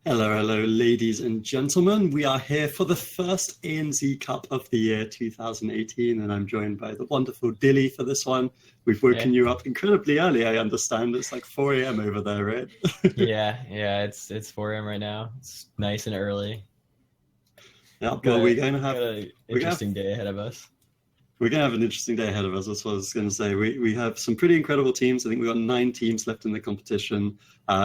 Hello, hello, ladies and gentlemen. We are here for the first ANZ Cup of the year 2018, and I'm joined by the wonderful Dilly for this one. We've woken Hey. you up incredibly early, I understand. It's like 4 a.m. over there, right? Yeah, it's 4 a.m. right now. It's nice and early. Yeah, Got well, a got a we're gonna have interesting day ahead of us. we're gonna have an interesting day ahead of us. That's what I was gonna say. We have some pretty incredible teams. I think we've got 9 teams left in the competition,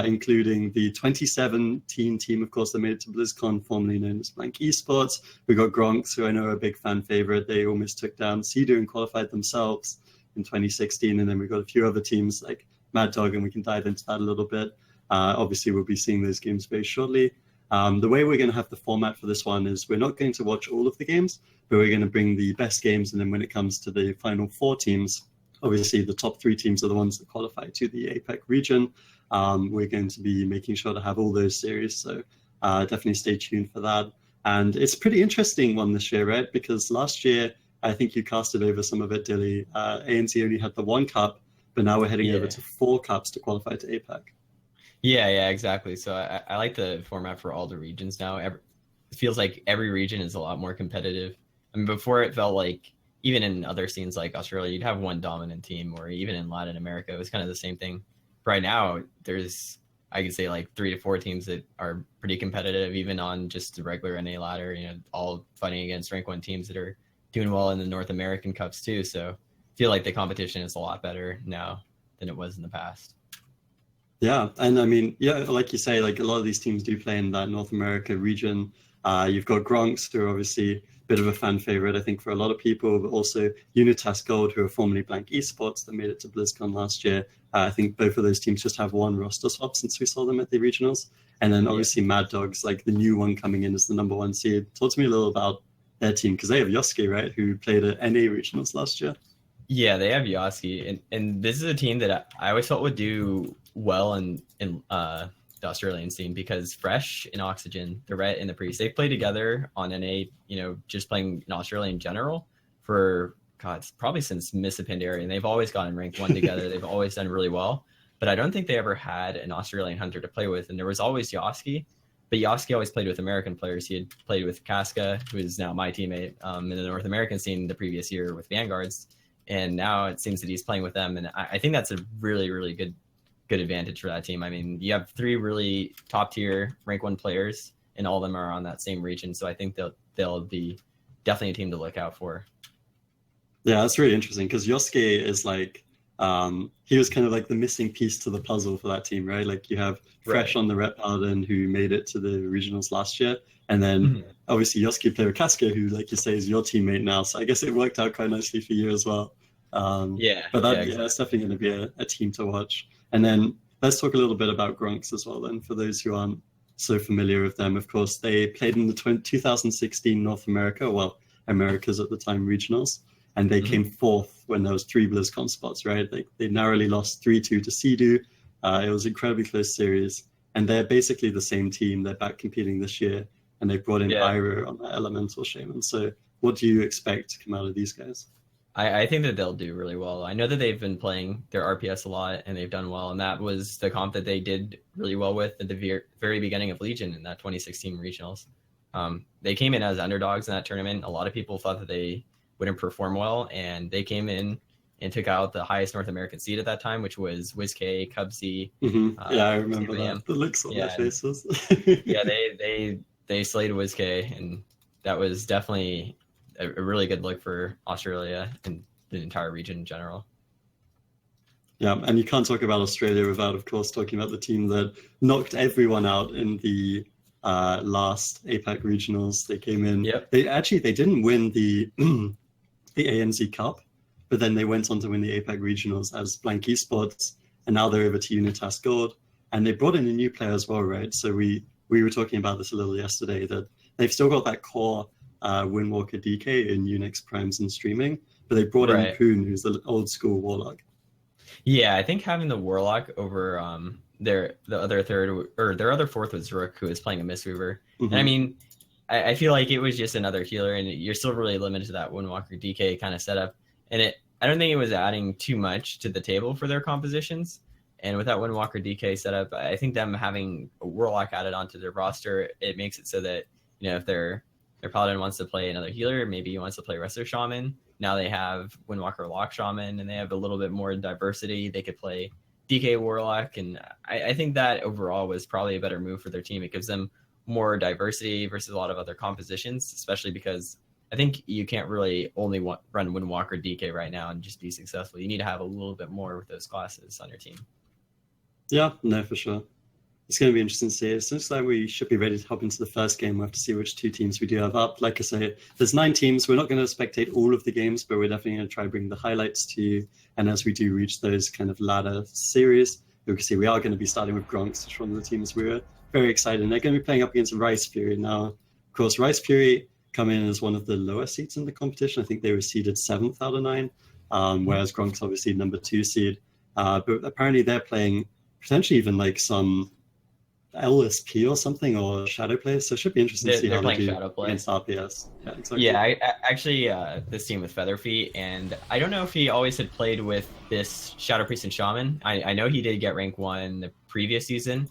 including the 2017 team, of course, that made it to BlizzCon, formerly known as Blank Esports. We got Gronks, who I know are a big fan favorite. They almost took down Sea and qualified themselves in 2016, and then we've got a few other teams like Mad Dog, and we can dive into that a little bit. Obviously, we'll be seeing those games very shortly. The way we're going to have the format for this one is we're not going to watch all of the games, but we're going to bring the best games. And then when it comes to the final 4 teams, obviously the top 3 teams are the ones that qualify to the APAC region. We're going to be making sure to have all those series. So definitely stay tuned for that. And it's a pretty interesting one this year, right? Because last year, I think you casted over some of it, Dilly. ANZ only had the 1 cup, but now we're heading over Yeah. to 4 cups to qualify to APAC. Yeah, exactly. So I like the format for all the regions now. It feels like every region is a lot more competitive. I mean, before it felt like even in other scenes like Australia, you'd have one dominant team, or even in Latin America, it was kind of the same thing. Right now, there's I could say like 3 to 4 teams that are pretty competitive, even on just the regular NA ladder. All fighting against rank one teams that are doing well in the North American Cups too. So I feel like the competition is a lot better now than it was in the past. Yeah, and I mean, yeah, like you say, like a lot of these teams do play in that North America region. You've got Gronks, who are obviously a bit of a fan favorite, I think, for a lot of people, but also Unitas Gold, who are formerly Blank Esports, that made it to BlizzCon last year. I think both of those teams just have one roster swap since we saw them at the regionals. And then Yeah. obviously Mad Dogs, like the new one coming in as the number 1 seed. Talk to me a little about their team, because they have Yosuke, right, who played at NA regionals last year. Yeah, they have Yaski, and this is a team that I always thought would do well in the Australian scene because Fresh and Oxygen, the Ret and the Priest, they play together on NA. Just playing in Australia in general for God, it's probably since Miss Pandaren, and they've always gotten ranked one together. They've always done really well, but I don't think they ever had an Australian hunter to play with, and there was always Yaski. But Yaski always played with American players. He had played with Casca, who is now my teammate in the North American scene the previous year with Vanguards, and now it seems that he's playing with them, and I think that's a really, really good advantage for that team. I mean, you have 3 really top tier rank one players, and all of them are on that same region, so I think they'll be definitely a team to look out for. Yeah, that's really interesting because Yosuke is like he was kind of like the missing piece to the puzzle for that team, right? Like you have Fresh Right. on the Rep Garden who made it to the regionals last year, and then Mhm. obviously Yosuke played with Casca, who, like you say, is your teammate now. So I guess it worked out quite nicely for you as well. But Yeah, yeah, that's exactly. definitely going to be a team to watch. And then let's talk a little bit about Gronks as well. Then, for those who aren't so familiar with them, of course, they played in the 2016 North America, well, Americas at the time regionals, and they came Hmm. fourth when there was 3 BlizzCon spots, right? They narrowly lost 3-2 to Sea. It was an incredibly close series, and they're basically the same team. They're back competing this year, and they brought in Yeah, Ira on that Elemental Shaman. So what do you expect to come out of these guys? I think that they'll do really well. I know that they've been playing their RPS a lot and they've done well. And that was the comp that they did really well with at the very beginning of Legion in that 2016 regionals. They came in as underdogs in that tournament. A lot of people thought that they wouldn't perform well, and they came in and took out the highest North American seed at that time, which was WizK, Cubsy, Yeah, I remember that. Sam. The looks on their Yeah, faces. yeah, they slayed WizK, and that was definitely a really good look for Australia and the entire region in general. Yeah, and you can't talk about Australia without, of course, talking about the team that knocked everyone out in the last APAC regionals. They came in. Yep. They didn't win the the ANZ Cup, but then they went on to win the APAC regionals as Blank Esports, and now they're over to Unitas Gold, and they brought in a new player as well, right? So we were talking about this a little yesterday that they've still got that core Windwalker DK in Unix primes and streaming, but they brought in Right. Poon, who's the old school warlock. Yeah, I think having the Warlock over the other third or their other fourth was Rook, who was playing a Mistweaver. And I Mm-hmm. mean, I feel like it was just another healer, and you're still really limited to that Windwalker DK kind of setup. And I don't think it was adding too much to the table for their compositions. And with that Windwalker DK setup, I think them having a Warlock added onto their roster, it makes it so that, if their Paladin wants to play another healer, maybe he wants to play Wrestler Shaman. Now they have Windwalker Lock Shaman, and they have a little bit more diversity. They could play DK Warlock, and I think that overall was probably a better move for their team. It gives them more diversity versus a lot of other compositions, especially because I think you can't really only run Windwalker DK right now and just be successful. You need to have a little bit more with those classes on your team. Yeah, no, for sure. It's going to be interesting to see. It seems like we should be ready to hop into the first game. We'll have to see which 2 teams we do have up. Like I say, there's 9 teams. We're not going to spectate all of the games, but we're definitely going to try to bring the highlights to you. And as we do reach those kind of ladder series, you can see we are going to be starting with Gronks, which is one of the teams we're very excited. And they're going to be playing up against Rice Fury. Now, of course, Rice Fury come in as one of the lower seeds in the competition. I think they were seeded 7th out of 9, whereas Gronks obviously number 2 seed. But apparently they're playing potentially even like some LSP or something, or Shadow Play. So it should be interesting to see how they do against RPS. Yeah, exactly. Yeah, I actually, this team with Featherfeet, and I don't know if he always had played with this Shadow Priest and Shaman. I know he did get rank 1 the previous season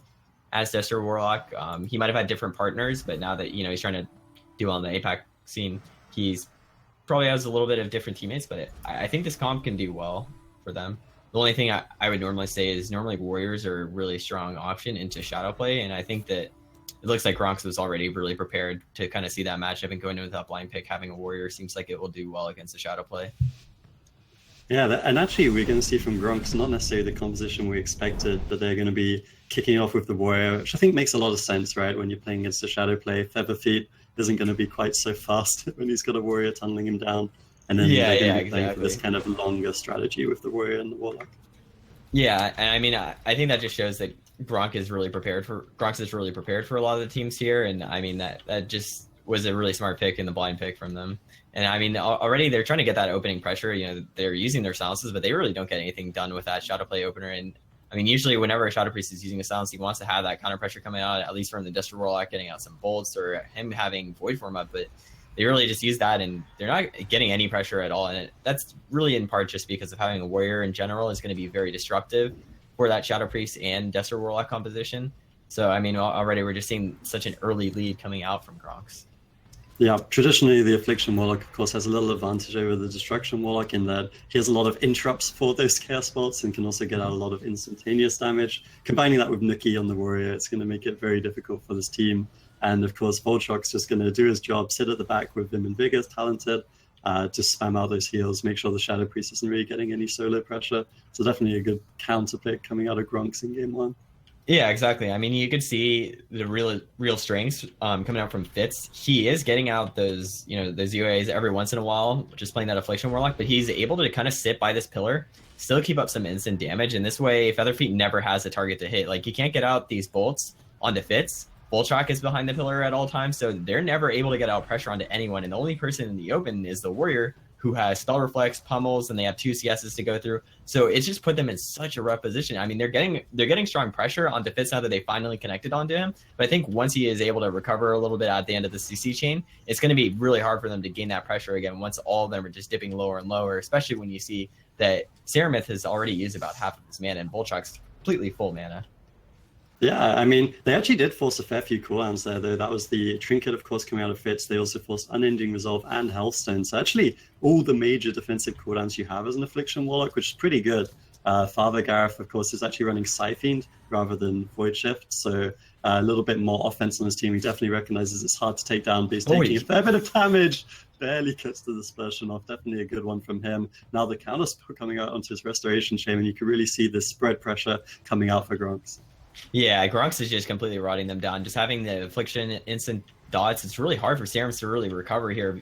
as Destro Warlock. He might have had different partners, but now that, he's trying to do on the APAC scene, he's probably has a little bit of different teammates, but I think this comp can do well for them. The only thing I would normally say is normally Warriors are a really strong option into Shadow Play, and I think that it looks like Gronks was already really prepared to kind of see that matchup, and going into that blind pick, having a Warrior seems like it will do well against the Shadow Play. Yeah, and actually we're going to see from Gronks not necessarily the composition we expected, but they're going to be kicking off with the Warrior, which I think makes a lot of sense, right? When you're playing against the Shadow Play, Featherfeet isn't going to be quite so fast when he's got a Warrior tunneling him down. And then they're going to be playing for this kind of longer strategy with the Warrior and the Warlock. Yeah, and I mean, I think that just shows that Gronks is really prepared for a lot of the teams here, and I mean that just was a really smart pick in the blind pick from them. And I mean, already they're trying to get that opening pressure. They're using their silences, but they really don't get anything done with that Shadow Play opener. And I mean, usually whenever a Shadow Priest is using a silence, he wants to have that counter pressure coming out, at least from the Destro Warlock getting out some bolts or him having Void Form up, but they really just use that, and they're not getting any pressure at all. And that's really in part just because of having a Warrior in general is going to be very disruptive for that Shadow Priest and Destro Warlock composition. So, I mean, already we're just seeing such an early lead coming out from Gronks. Yeah, traditionally the Affliction Warlock, of course, has a little advantage over the Destruction Warlock in that he has a lot of interrupts for those Chaos Bolts and can also get out a lot of instantaneous damage. Combining that with Nookie on the Warrior, it's going to make it very difficult for this team. And of course, Volchok's just going to do his job, sit at the back with Vim and Vigor's talented, just spam out those heals, make sure the Shadow Priest isn't really getting any solo pressure. So definitely a good counter pick coming out of Gronks in game 1. Yeah, exactly. I mean, you could see the real strengths coming out from Fitz. He is getting out those, those UAs every once in a while, just playing that Affliction Warlock, but he's able to kind of sit by this pillar, still keep up some instant damage. And this way, Featherfeet never has a target to hit. Like, you can't get out these bolts onto Fitz. Volchok is behind the pillar at all times, so they're never able to get out pressure onto anyone. And the only person in the open is the Warrior, who has Spell Reflex, Pummels, and they have 2 CSs to go through. So it's just put them in such a rough position. I mean, they're getting strong pressure onto Fitz now that they finally connected onto him. But I think once he is able to recover a little bit at the end of the CC chain, it's going to be really hard for them to gain that pressure again once all of them are just dipping lower and lower, especially when you see that Ceramith has already used about half of his mana and Volchok's completely full mana. Yeah, I mean, they actually did force a fair few cooldowns there, though. That was the Trinket, of course, coming out of Fitz. They also forced Unending Resolve and Hellstone. So actually, all the major defensive cooldowns you have as an Affliction Warlock, which is pretty good. Father Gareth, of course, is actually running Scyfiend rather than Void Shift. So a little bit more offense on his team. He definitely recognizes it's hard to take down, but he's taking a fair bit of damage. Barely gets the dispersion off. Definitely a good one from him. Now the counterspell coming out onto his Restoration Chain, and you can really see the spread pressure coming out for Gronks. Yeah, Gronks is just completely rotting them down. Just having the Affliction instant dots, it's really hard for Ceramith to really recover here.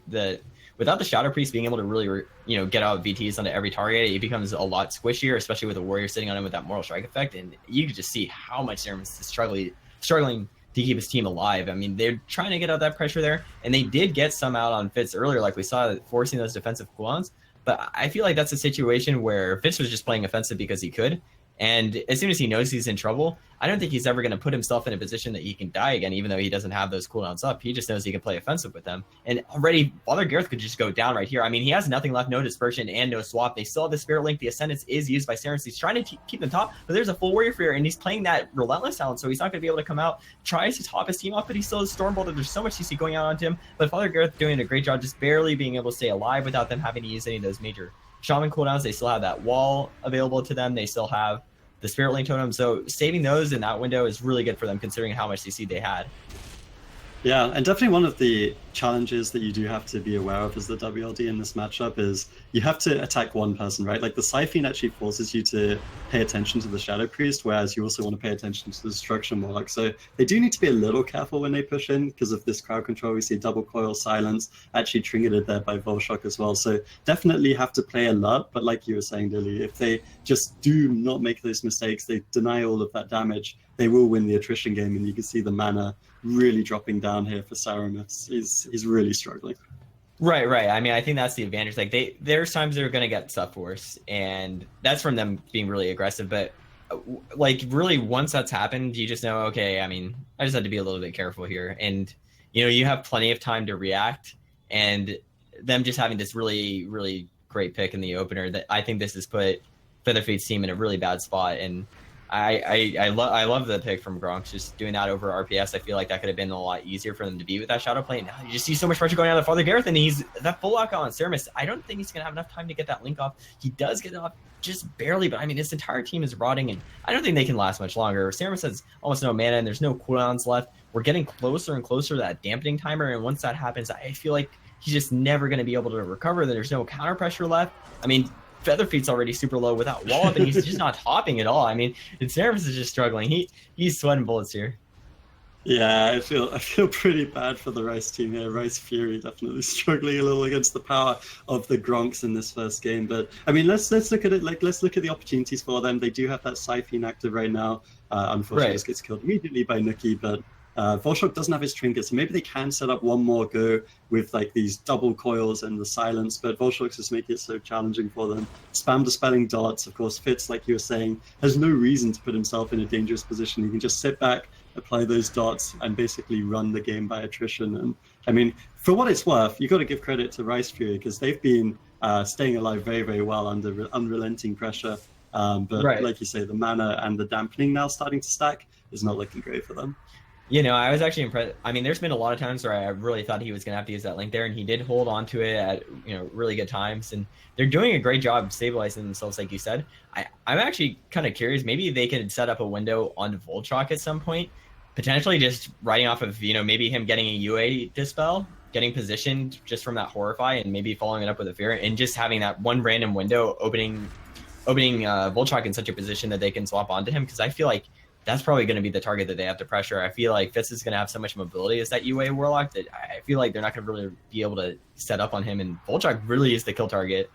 Without the Shadow Priest being able to really, get out VTs onto every target, it becomes a lot squishier, especially with a Warrior sitting on him with that Mortal Strike effect. And you can just see how much Ceramith is struggling to keep his team alive. I mean, they're trying to get out that pressure there, and they did get some out on Fitz earlier, like we saw, forcing those defensive cooldowns. But I feel like that's a situation where Fitz was just playing offensive because he could. And as soon as he knows he's in trouble, I don't think he's ever going to put himself in a position that he can die again, even though he doesn't have those cooldowns up. He just knows he can play offensive with them. And already, Father Gareth could just go down right here. I mean, he has nothing left, no dispersion and no swap. They still have the Spirit Link. The Ascendance is used by Samus. He's trying to keep them top, but there's a full Warrior Fear, and he's playing that Relentless talent, so he's not going to be able to come out. Tries to top his team off, but he still has Stormbolt. There's so much CC going out onto him. But Father Gareth doing a great job just barely being able to stay alive without them having to use any of those major Shaman cooldowns. They still have that wall available to them. They still have the Spirit Link Totem. So saving those in that window is really good for them considering how much CC they had. Yeah, and definitely one of the challenges that you do have to be aware of as the WLD in this matchup is you have to attack one person, right? Like the Siphene actually forces you to pay attention to the Shadow Priest, whereas you also want to pay attention to the Destruction Warlock. So they do need to be a little careful when they push in because of this crowd control. We see double coil silence actually triggered there by Volshock as well. So definitely have to play alert, but like you were saying, Dilly, if they just do not make those mistakes, they deny all of that damage, they will win the attrition game, and you can see the mana really dropping down here for Saramis. He's really struggling. Right. I mean, I think that's the advantage. Like there's times they're going to get stuff force, and that's from them being really aggressive. But like really, once that's happened, you just know, okay. I mean, I just had to be a little bit careful here, and you have plenty of time to react. And them just having this really, really great pick in the opener, that I think this has put Featherfeet's team in a really bad spot. And I love the pick from Gronks, just doing that over RPS. I feel like that could have been a lot easier for them to beat with that Shadow Play. Now you just see so much pressure going on the Father Gareth, and he's that full lock on Saramis. I don't think he's going to have enough time to get that link off. He does get it off just barely, but I mean, this entire team is rotting, and I don't think they can last much longer. Saramis has almost no mana, and there's no cooldowns left. We're getting closer and closer to that dampening timer, and once that happens, I feel like he's just never going to be able to recover. There's no counter pressure left. I mean, Featherfeet's already super low without wall up, and he's just not hopping at all. I mean, Saramis is just struggling. He's sweating bullets here. Yeah, I feel pretty bad for the Rice team here. Rice Fury definitely struggling a little against the power of the Gronks in this first game. But I mean, let's look at it. Like, let's look at the opportunities for them. They do have that Siphene active right now. Unfortunately, just gets killed immediately by Nuki, but Volshock doesn't have his trinkets, so maybe they can set up one more go with like these double coils and the silence, but Volshock just make it so challenging for them. Spam dispelling dots, of course. Fitz, like you were saying, has no reason to put himself in a dangerous position. He can just sit back, apply those dots, and basically run the game by attrition. And I mean, for what it's worth, you got to give credit to Rice Fury because they've been staying alive very, very well under unrelenting pressure. But like you say, the mana and the dampening now starting to stack is not looking great for them. I was actually impressed. I mean, there's been a lot of times where I really thought he was going to have to use that link there, and he did hold on to it at, really good times. And they're doing a great job stabilizing themselves, like you said. I'm actually kind of curious. Maybe they could set up a window on Voltron at some point, potentially just riding off of, maybe him getting a UA dispel, getting positioned just from that Horrify, and maybe following it up with a Fear, and just having that one random window opening Voltron in such a position that they can swap onto him, because I feel like that's probably going to be the target that they have to pressure. I feel like Fitz is going to have so much mobility as that UA Warlock that I feel like they're not going to really be able to set up on him, and Voltron really is the kill target.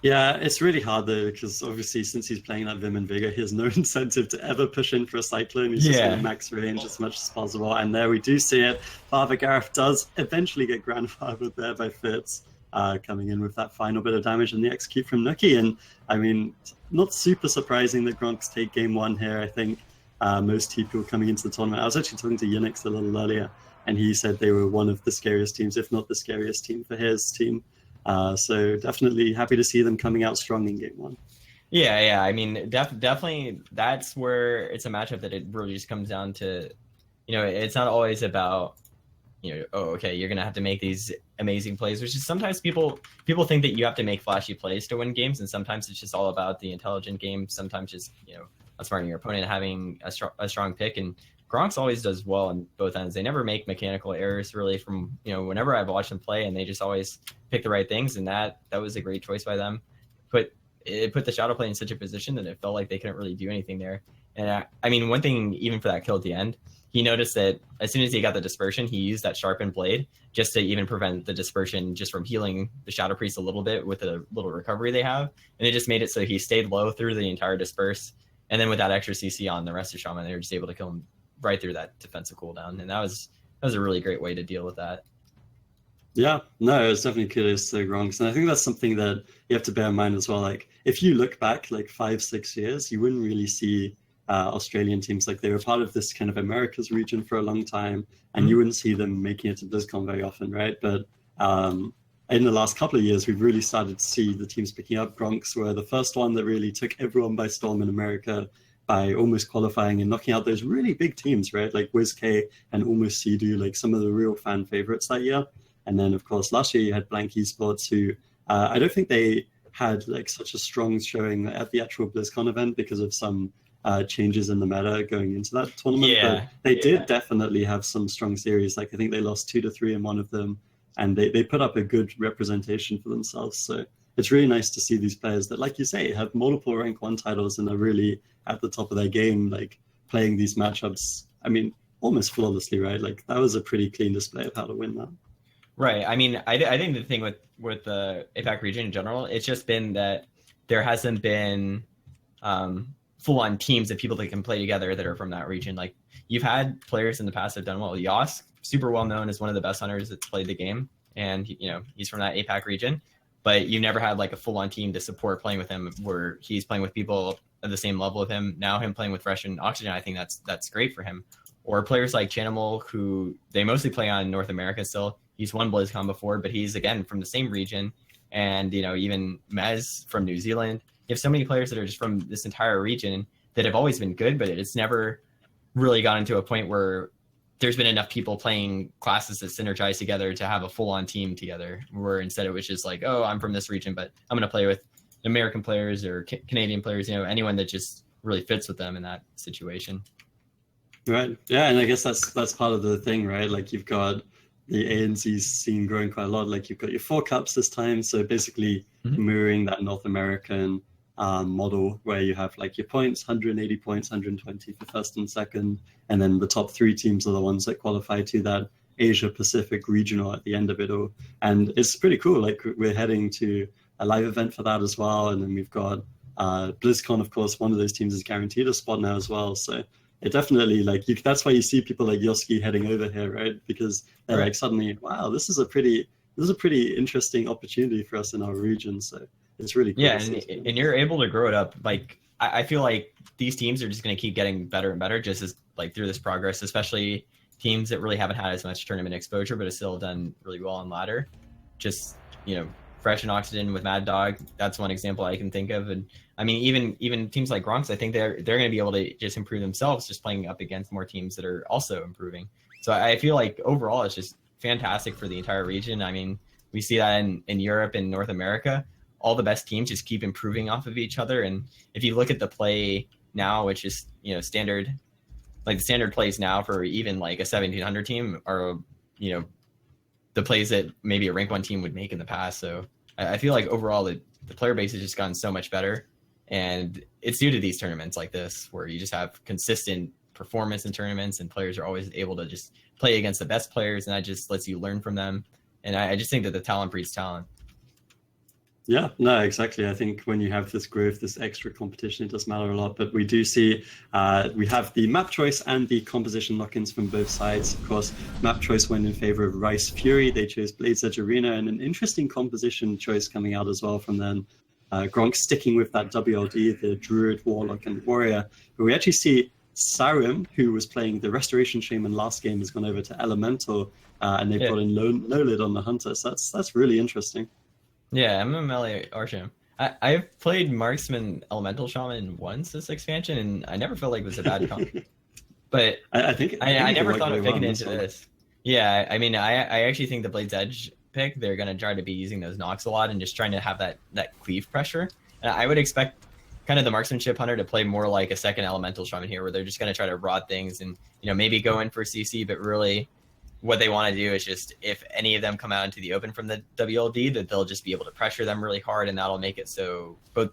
Yeah, it's really hard though, because obviously since he's playing that Vim and Vigor, he has no incentive to ever push in for a Cyclone. He's just going to max range as much as possible. And there we do see it. Father Gareth does eventually get grandfathered there by Fitz, coming in with that final bit of damage and the execute from Nuki. And I mean, not super surprising that Gronks take game one here. I think most people coming into the tournament, I was actually talking to Unix a little earlier, and he said they were one of the scariest teams, if not the scariest team for his team. So definitely happy to see them coming out strong in game one. Yeah. I mean, definitely that's where it's a matchup that it really just comes down to, it's not always about, you're going to have to make these amazing plays, which is sometimes people think that you have to make flashy plays to win games. And sometimes it's just all about the intelligent game. Sometimes just, outsmarting your opponent, having a strong pick. And Gronks always does well on both ends. They never make mechanical errors really from, whenever I've watched them play, and they just always pick the right things. And that was a great choice by them. It put the Shadow Play in such a position that it felt like they couldn't really do anything there. And I mean, one thing, even for that kill at the end, he noticed that as soon as he got the dispersion, he used that sharpened blade just to even prevent the dispersion just from healing the Shadow Priest a little bit with a little recovery they have. And it just made it so he stayed low through the entire disperse. And then with that extra CC on the rest of Shaman, they were just able to kill him right through that defensive cooldown. And that was a really great way to deal with that. Yeah, no, it's definitely kudos to Gronks. And I think that's something that you have to bear in mind as well. Like, if you look back like 5, 6 years, you wouldn't really see Australian teams. Like, they were part of this kind of Americas region for a long time, and you Mhm. wouldn't see them making it to BlizzCon very often, right? But in the last couple of years, we've really started to see the teams picking up. Gronks were the first one that really took everyone by storm in America by almost qualifying and knocking out those really big teams, right? Like WizK and Almost Sea-Doo, like some of the real fan favorites that year. And then, of course, last year you had Blank Esports, who I don't think they had like such a strong showing at the actual BlizzCon event because of some changes in the meta going into that tournament. But Yeah, they did definitely have some strong series. Like I think they lost 2-3 in one of them, and they put up a good representation for themselves. So it's really nice to see these players that, like you say, have multiple rank 1 titles and are really at the top of their game, like playing these matchups. I mean, almost flawlessly, right? Like that was a pretty clean display of how to win that. right. I mean, I think the thing with the APAC region in general, it's just been that there hasn't been full-on teams of people that can play together that are from that region. Like you've had players in the past that have done well. Yosk, super well known as one of the best hunters that's played the game, and he's from that APAC region. But you never had like a full-on team to support playing with him, where he's playing with people at the same level of him. Now him playing with Fresh and Oxygen, I think that's great for him. Or players like Chanimal, who they mostly play on North America still. He's won BlizzCon before, but he's again from the same region. And even Mez from New Zealand. You have so many players that are just from this entire region that have always been good, but it's never really gotten to a point where there's been enough people playing classes that synergize together to have a full-on team together, where instead it was just like, oh, I'm from this region, but I'm going to play with American players or Canadian players, anyone that just really fits with them in that situation. Right. Yeah, and I guess that's part of the thing, right? Like you've got the ANZ scene growing quite a lot. Like you've got your 4 cups this time, so basically mirroring that North American model where you have like your points, 180 points, 120 for first and second, and then the top 3 teams are the ones that qualify to that Asia Pacific regional at the end of it all. And it's pretty cool. Like we're heading to a live event for that as well, and then we've got BlizzCon, of course. One of those teams is guaranteed a spot now as well, so it definitely that's why you see people like Yoski heading over here, right? Because they're like suddenly, wow, this is a pretty interesting opportunity for us in our region. So it's really cool. Yeah, and you're able to grow it up. Like I feel like these teams are just going to keep getting better and better just as like through this progress, especially teams that really haven't had as much tournament exposure but have still done really well on ladder. Just Fresh and Oxygen with Mad Dog, that's one example I can think of. And I mean, even teams like Gronks, I think they're going to be able to just improve themselves, just playing up against more teams that are also improving. So I feel like overall it's just fantastic for the entire region. I mean, we see that in Europe and North America. All the best teams just keep improving off of each other. And if you look at the play now, which is standard, like the standard plays now for even like a 1700 team are the plays that maybe a rank 1 team would make in the past. So I feel like overall the player base has just gotten so much better, and it's due to these tournaments like this where you just have consistent performance in tournaments and players are always able to just play against the best players, and that just lets you learn from them. And I just think that the talent breeds talent. Yeah, no, exactly. I think when you have this growth, this extra competition, it does matter a lot. But we do see we have the map choice and the composition lock-ins from both sides. Of course, map choice went in favor of Rice Fury. They chose ANZ Arena, and an interesting composition choice coming out as well from them. Gronk sticking with that WLD, the Druid, Warlock, and Warrior. But we actually see Sarim, who was playing the Restoration Shaman last game, has gone over to Elemental, and they brought in No Lid on the Hunter. So that's really interesting. Yeah, I'm a melee Archam. I've played Marksman Elemental Shaman once this expansion, and I never felt like it was a bad comp. But I never thought of picking into this. Yeah, I mean, I actually think the Blade's Edge pick, they're going to try to be using those knocks a lot and just trying to have that cleave pressure. And I would expect kind of the Marksmanship Hunter to play more like a second Elemental Shaman here, where they're just going to try to rod things and, maybe go in for CC, but really what they want to do is just, if any of them come out into the open from the WLD, that they'll just be able to pressure them really hard, and that'll make it so both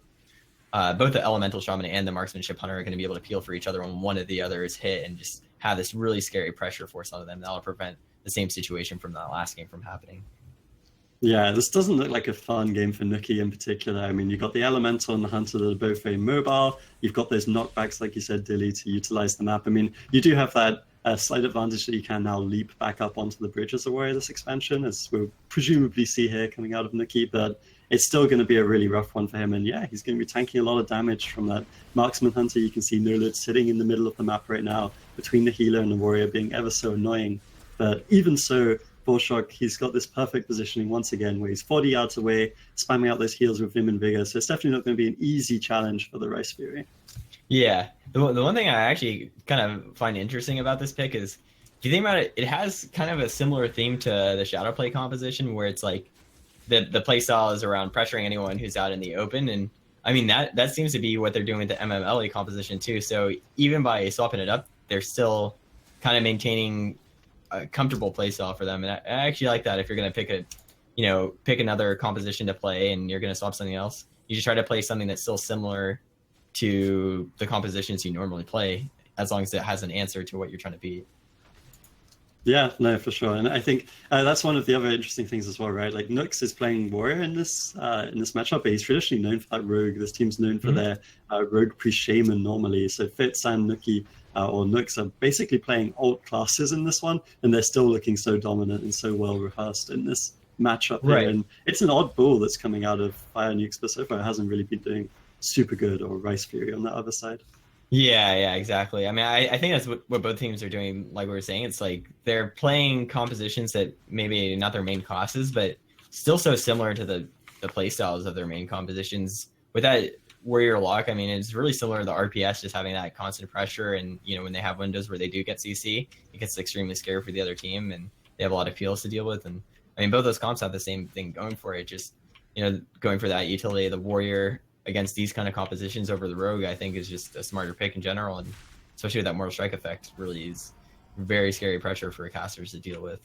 the Elemental Shaman and the Marksmanship Hunter are going to be able to peel for each other when one of the other is hit, and just have this really scary pressure force on them. That'll prevent the same situation from that last game from happening. Yeah, this doesn't look like a fun game for Nookie in particular. I mean, you've got the Elemental and the Hunter that are both very mobile. You've got those knockbacks, like you said, Dilly, to utilize the map. I mean, you do have that a slight advantage that you can now leap back up onto the bridge as a warrior this expansion, as we'll presumably see here coming out of Nuki, but it's still going to be a really rough one for him. And yeah, he's going to be tanking a lot of damage from that marksman hunter. You can see Nolid sitting in the middle of the map right now between the healer and the warrior, being ever so annoying. But even so, Bolshok, he's got this perfect positioning once again where he's 40 yards away, spamming out those heals with Vim and Vigor. So it's definitely not going to be an easy challenge for the Rice Fury. Yeah, the one thing I actually kind of find interesting about this pick is, if you think about it, it has kind of a similar theme to the Shadow Play composition, where it's like the play style is around pressuring anyone who's out in the open. And I mean, that seems to be what they're doing with the MMLE composition too. So even by swapping it up, they're still kind of maintaining a comfortable play style for them. And I actually like that. If you're going to pick another composition to play and you're going to swap something else, you just try to play something that's still similar to the compositions you normally play, as long as it has an answer to what you're trying to beat. Yeah, no, for sure. And I think that's one of the other interesting things as well, right? Like Nux is playing warrior in this matchup, but he's traditionally known for that rogue. This team's known for their rogue pre-shaman normally. So Fitz and Nuki or Nux are basically playing alt classes in this one, and they're still looking so dominant and so well rehearsed in this matchup Right. here. And it's an odd ball that's coming out of Fire Nukes, but so far it hasn't really been doing super good, or Rice Fury on the other side. Yeah, exactly. I mean, I think that's what both teams are doing. Like we were saying, it's like they're playing compositions that maybe not their main classes, but still so similar to the play styles of their main compositions. With that warrior lock, I mean, it's really similar to the RPS, just having that constant pressure. And, when they have windows where they do get CC, it gets extremely scary for the other team, and they have a lot of peels to deal with. And I mean, both those comps have the same thing going for it. Just, going for that utility of the warrior against these kind of compositions over the rogue, I think is just a smarter pick in general, and especially with that mortal strike effect, really is very scary pressure for casters to deal with.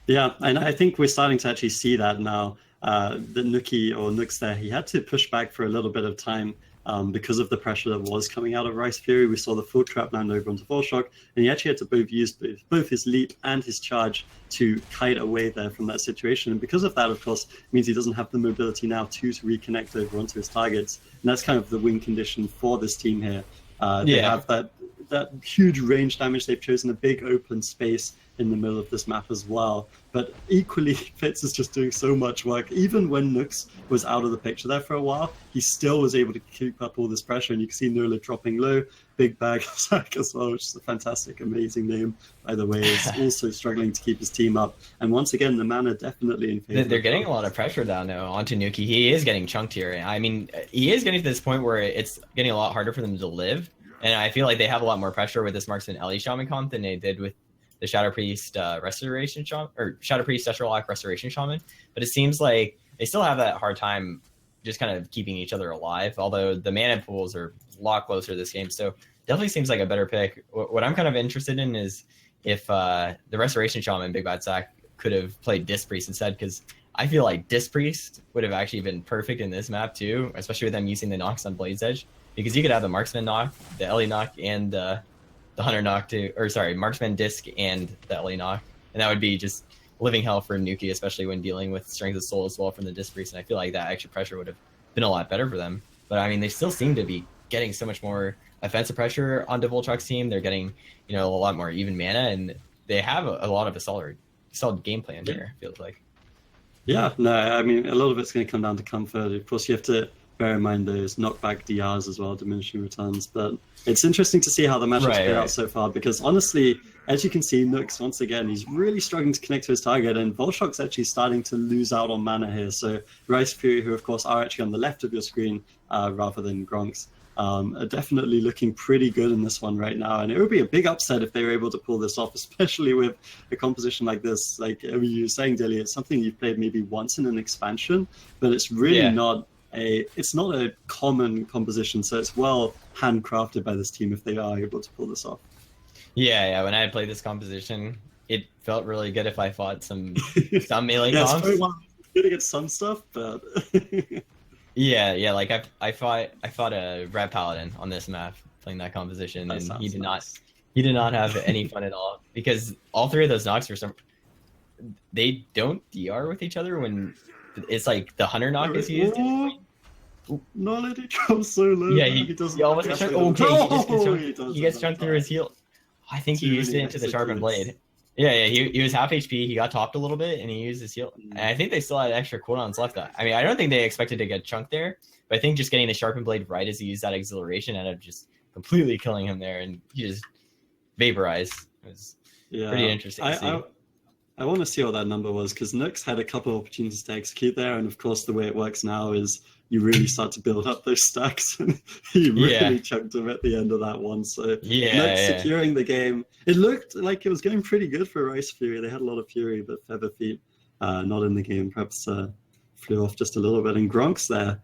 Yeah, and I think we're starting to actually see that now. The Nuki or Nux there, he had to push back for a little bit of time because of the pressure that was coming out of Rice Fury. We saw the full trap land over onto Volshock, and he actually had to both use both his leap and his charge to kite away there from that situation. And because of that, of course, means he doesn't have the mobility now to reconnect over onto his targets. And that's kind of the win condition for this team here. They have that huge range damage. They've chosen a big open space in the middle of this map as well. But equally, Fitz is just doing so much work. Even when Nux was out of the picture there for a while, he still was able to keep up all this pressure. And you can see Nola dropping low, big bag sack as well, which is a fantastic, amazing name, by the way. Is also struggling to keep his team up. And once again, the mana definitely in favor. They're getting a lot of pressure down now onto Nuki. He is getting chunked here. I mean, he is getting to this point where it's getting a lot harder for them to live. And I feel like they have a lot more pressure with this Marksman Ellie Shaman comp than they did with the Shadow Priest Restoration Shaman, or Shadow Priest Lock Restoration Shaman. But it seems like they still have that hard time just kind of keeping each other alive, although the mana pools are a lot closer this game. So definitely seems like a better pick. What I'm kind of interested in is if the Restoration Shaman, Big Bad Sack, could have played Disc Priest instead, because I feel like Disc Priest would have actually been perfect in this map too, especially with them using the knocks on Blade's Edge. Because you could have the Marksman knock, the Ellie knock, and the Hunter knock too, or sorry, Marksman disc and the Ellie knock, and that would be just living hell for Nuki, especially when dealing with Strength of Soul as well from the Disc Priest. And I feel like that extra pressure would have been a lot better for them. But I mean, they still seem to be getting so much more offensive pressure on Volchok's team. They're getting a lot more even mana, and they have a lot of a solid game plan here. Feels like. Yeah, no, I mean, a lot of it's going to come down to comfort. Of course, you have to bear in mind those knockback DRs as well, diminishing returns. But it's interesting to see how the matchup's played out so far, because honestly, as you can see, Nux, once again, he's really struggling to connect to his target, and Volchok's actually starting to lose out on mana here. So Rice Fury, who of course are actually on the left of your screen rather than Gronks, are definitely looking pretty good in this one right now. And it would be a big upset if they were able to pull this off, especially with a composition like this. Like I mean, you were saying, Dilly, it's something you've played maybe once in an expansion, but it's really not a common composition, so it's well handcrafted by this team if they are able to pull this off. Yeah. When I had played this composition, it felt really good if I fought some melee comps. It's very well good against some stuff, but yeah. Like I fought a Rat Paladin on this map playing that composition, and he did not have any fun at all, because all three of those knocks they don't DR with each other when it's like the Hunter knock is used. No, let it go so low. Yeah, he almost gets chunked. Okay, he gets chunked through his heal. I think he Too used it many into the sharpened executes. blade. Yeah, he was half HP. He got topped a little bit, and he used his heal. And I think they still had extra cooldowns left. I mean, I don't think they expected to get chunked there, but I think just getting the sharpened blade right as he used that exhilaration ended up just completely killing him there, and he just vaporized. It was pretty interesting to see. I want to see what that number was, because Nooks had a couple of opportunities to execute there, and of course the way it works now is you really start to build up those stacks, and he really chunked him at the end of that one. So Nooks securing the game. It looked like it was going pretty good for Rice Fury. They had a lot of Fury, but Feather Feet not in the game. Perhaps flew off just a little bit, and Gronks there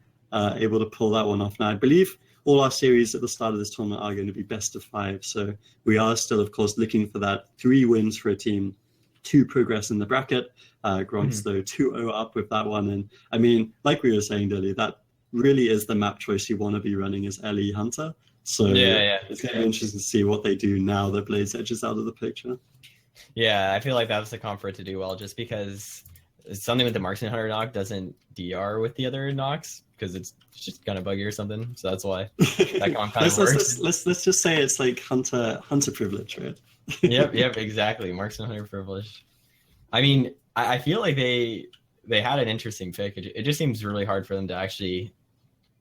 able to pull that one off. Now I believe all our series at the start of this tournament are going to be best of 5, so we are still, of course, looking for that 3 wins for a team to progress in the bracket. Gronks, though, 2-0 up with that one. And I mean, like we were saying earlier, that really is the map choice you want to be running as Ellie Hunter. So it's going to be interesting to see what they do now that Blaze Edge is out of the picture. Yeah, I feel like that was the comp for it to do well, just because something with the Marksman Hunter knock doesn't DR with the other knocks, because it's just kind of buggy or something. So that's why that comp kind of works. Let's just say it's like Hunter privilege, right? Yep, exactly. Marksman Hunter privilege. I mean, I feel like they had an interesting pick. It just seems really hard for them to actually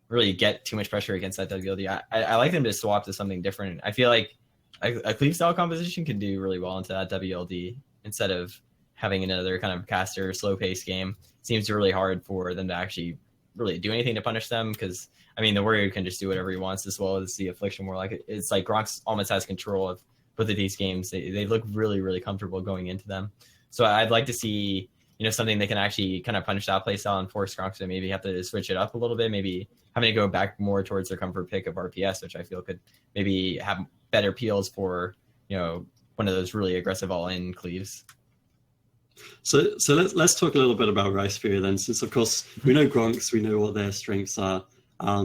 really get too much pressure against that WLD. I like them to swap to something different. I feel like a cleave style composition can do really well into that WLD instead of having another kind of caster slow pace game. It seems really hard for them to actually really do anything to punish them, because I mean the warrior can just do whatever he wants, as well as the affliction more. Like it's like Gronks almost has control of both of these games. They look really, really comfortable going into them. So I'd like to see, something they can actually kind of punish that playstyle and force Gronks to maybe have to switch it up a little bit, maybe having to go back more towards their comfort pick of RPS, which I feel could maybe have better peels for, one of those really aggressive all-in cleaves. So let's talk a little bit about Rice Fury then, since of course we know Gronks, we know what their strengths are.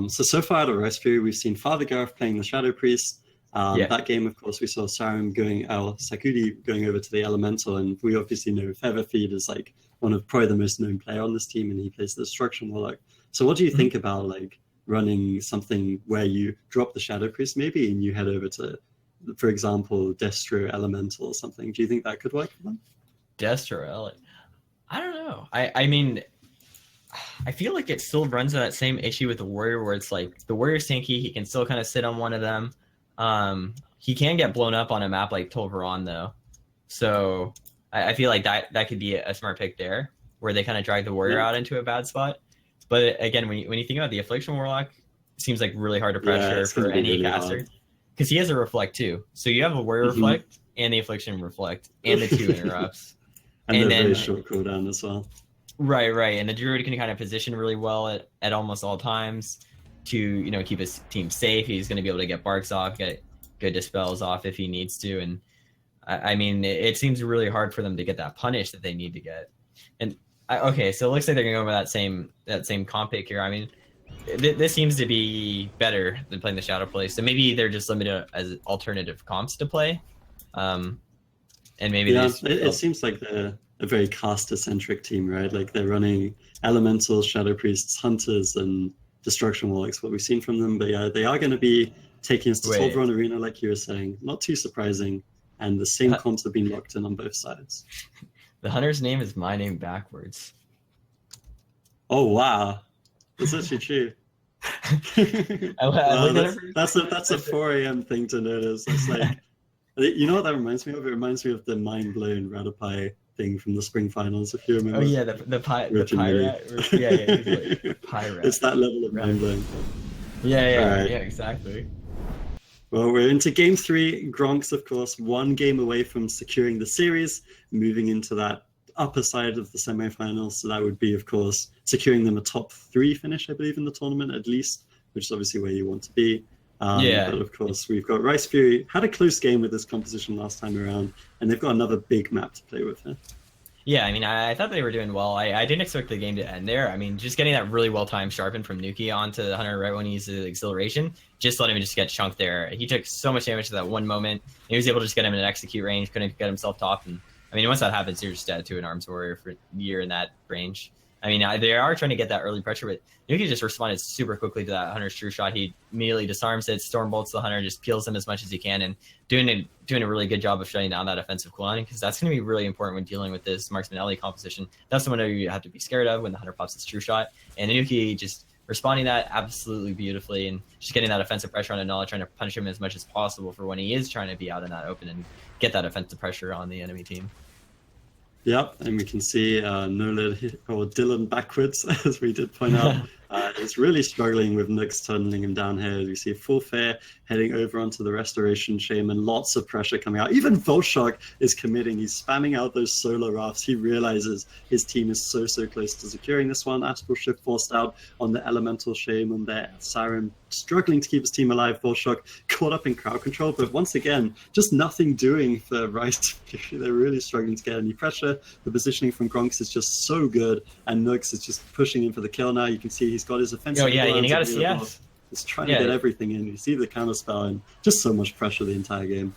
So far out of Rice Fury, we've seen Father Gareth playing the Shadow Priest. That game, of course, we saw Sakudi going over to the Elemental, and we obviously know Featherfeed is like one of probably the most known player on this team, and he plays the Destruction Warlock. So what do you think about like running something where you drop the Shadow Priest maybe and you head over to, for example, Destro Elemental or something? Do you think that could work for them? Destro, I don't know. I mean, I feel like it still runs into that same issue with the Warrior, where it's like the Warrior's tanky, he can still kind of sit on one of them. He can get blown up on a map like Tolvaron though. So I feel like that could be a smart pick there, where they kind of drag the Warrior out into a bad spot. But again, when you think about the Affliction Warlock, it seems like really hard to pressure for any really caster, because he has a Reflect too. So you have a Warrior Reflect and the Affliction Reflect and the 2 interrupts. and then very short cooldown as well. Right. And the Druid can kind of position really well at almost all times to, keep his team safe. He's going to be able to get Barks off, get good Dispels off if he needs to. And I mean, it seems really hard for them to get that punish that they need to get. And okay, so it looks like they're going to go over that same comp pick here. I mean, this seems to be better than playing the Shadow play. So maybe they're just limited as alternative comps to play. And maybe it seems like they're a very caster-centric team, right? Like they're running Elementals, Shadow Priests, Hunters, and Destruction Warlocks, what we've seen from them. But yeah, they are going to be taking us to Tolvaron Arena, like you were saying. Not too surprising. And the same comps have been locked in on both sides. The Hunter's name is my name backwards. Oh, wow. That's actually true. That's a 4 a.m. thing to notice. It's like, you know what that reminds me of? It reminds me of the mind-blown Radapai thing from the spring finals, if you remember. Oh yeah, the pirate. Yeah, pirate. It's that level of mind-blowing. Yeah, exactly. Well, we're into game 3. Gronks, of course, 1 game away from securing the series, moving into that upper side of the semifinals. So that would be, of course, securing them a top 3 finish, I believe, in the tournament at least, which is obviously where you want to be. But of course, we've got Rice Fury. Had a close game with this composition last time around, and they've got another big map to play with here. Yeah, I mean, I thought they were doing well. I didn't expect the game to end there. I mean, just getting that really well-timed sharpen from Nuki onto the Hunter right when he uses Exhilaration, just let him just get chunked there. He took so much damage to that one moment. He was able to just get him in an execute range, couldn't get himself topped. And I mean, once that happens, you're just dead to an Arms Warrior for a year in that range. I mean, they are trying to get that early pressure, but Nuki just responded super quickly to that Hunter's true shot. He immediately disarms it, storm bolts the Hunter, just peels him as much as he can, and doing a really good job of shutting down that offensive cooldown, because that's going to be really important when dealing with this Marksman Ellie composition. That's the one you have to be scared of when the Hunter pops his true shot. And Nuki just responding that absolutely beautifully and just getting that offensive pressure on Anala, trying to punish him as much as possible for when he is trying to be out in that open and get that offensive pressure on the enemy team. Yep, and we can see Nola or Dylan backwards, as we did point out. Is really struggling with Nux tunneling him down here. As we see Full Fair heading over onto the Restoration Shaman, lots of pressure coming out. Even Volshock is committing. He's spamming out those solar rafts. He realizes his team is so close to securing this one. Astral Shift forced out on the Elemental Shaman there. Siren struggling to keep his team alive. Volshock caught up in crowd control, but once again, just nothing doing for Rice. They're really struggling to get any pressure. The positioning from Gronks is just so good, and Nux is just pushing in for the kill now. You can see he's got his offensive. Oh yeah, and you got to see He's trying to get everything in. You see the counterspell and just so much pressure the entire game.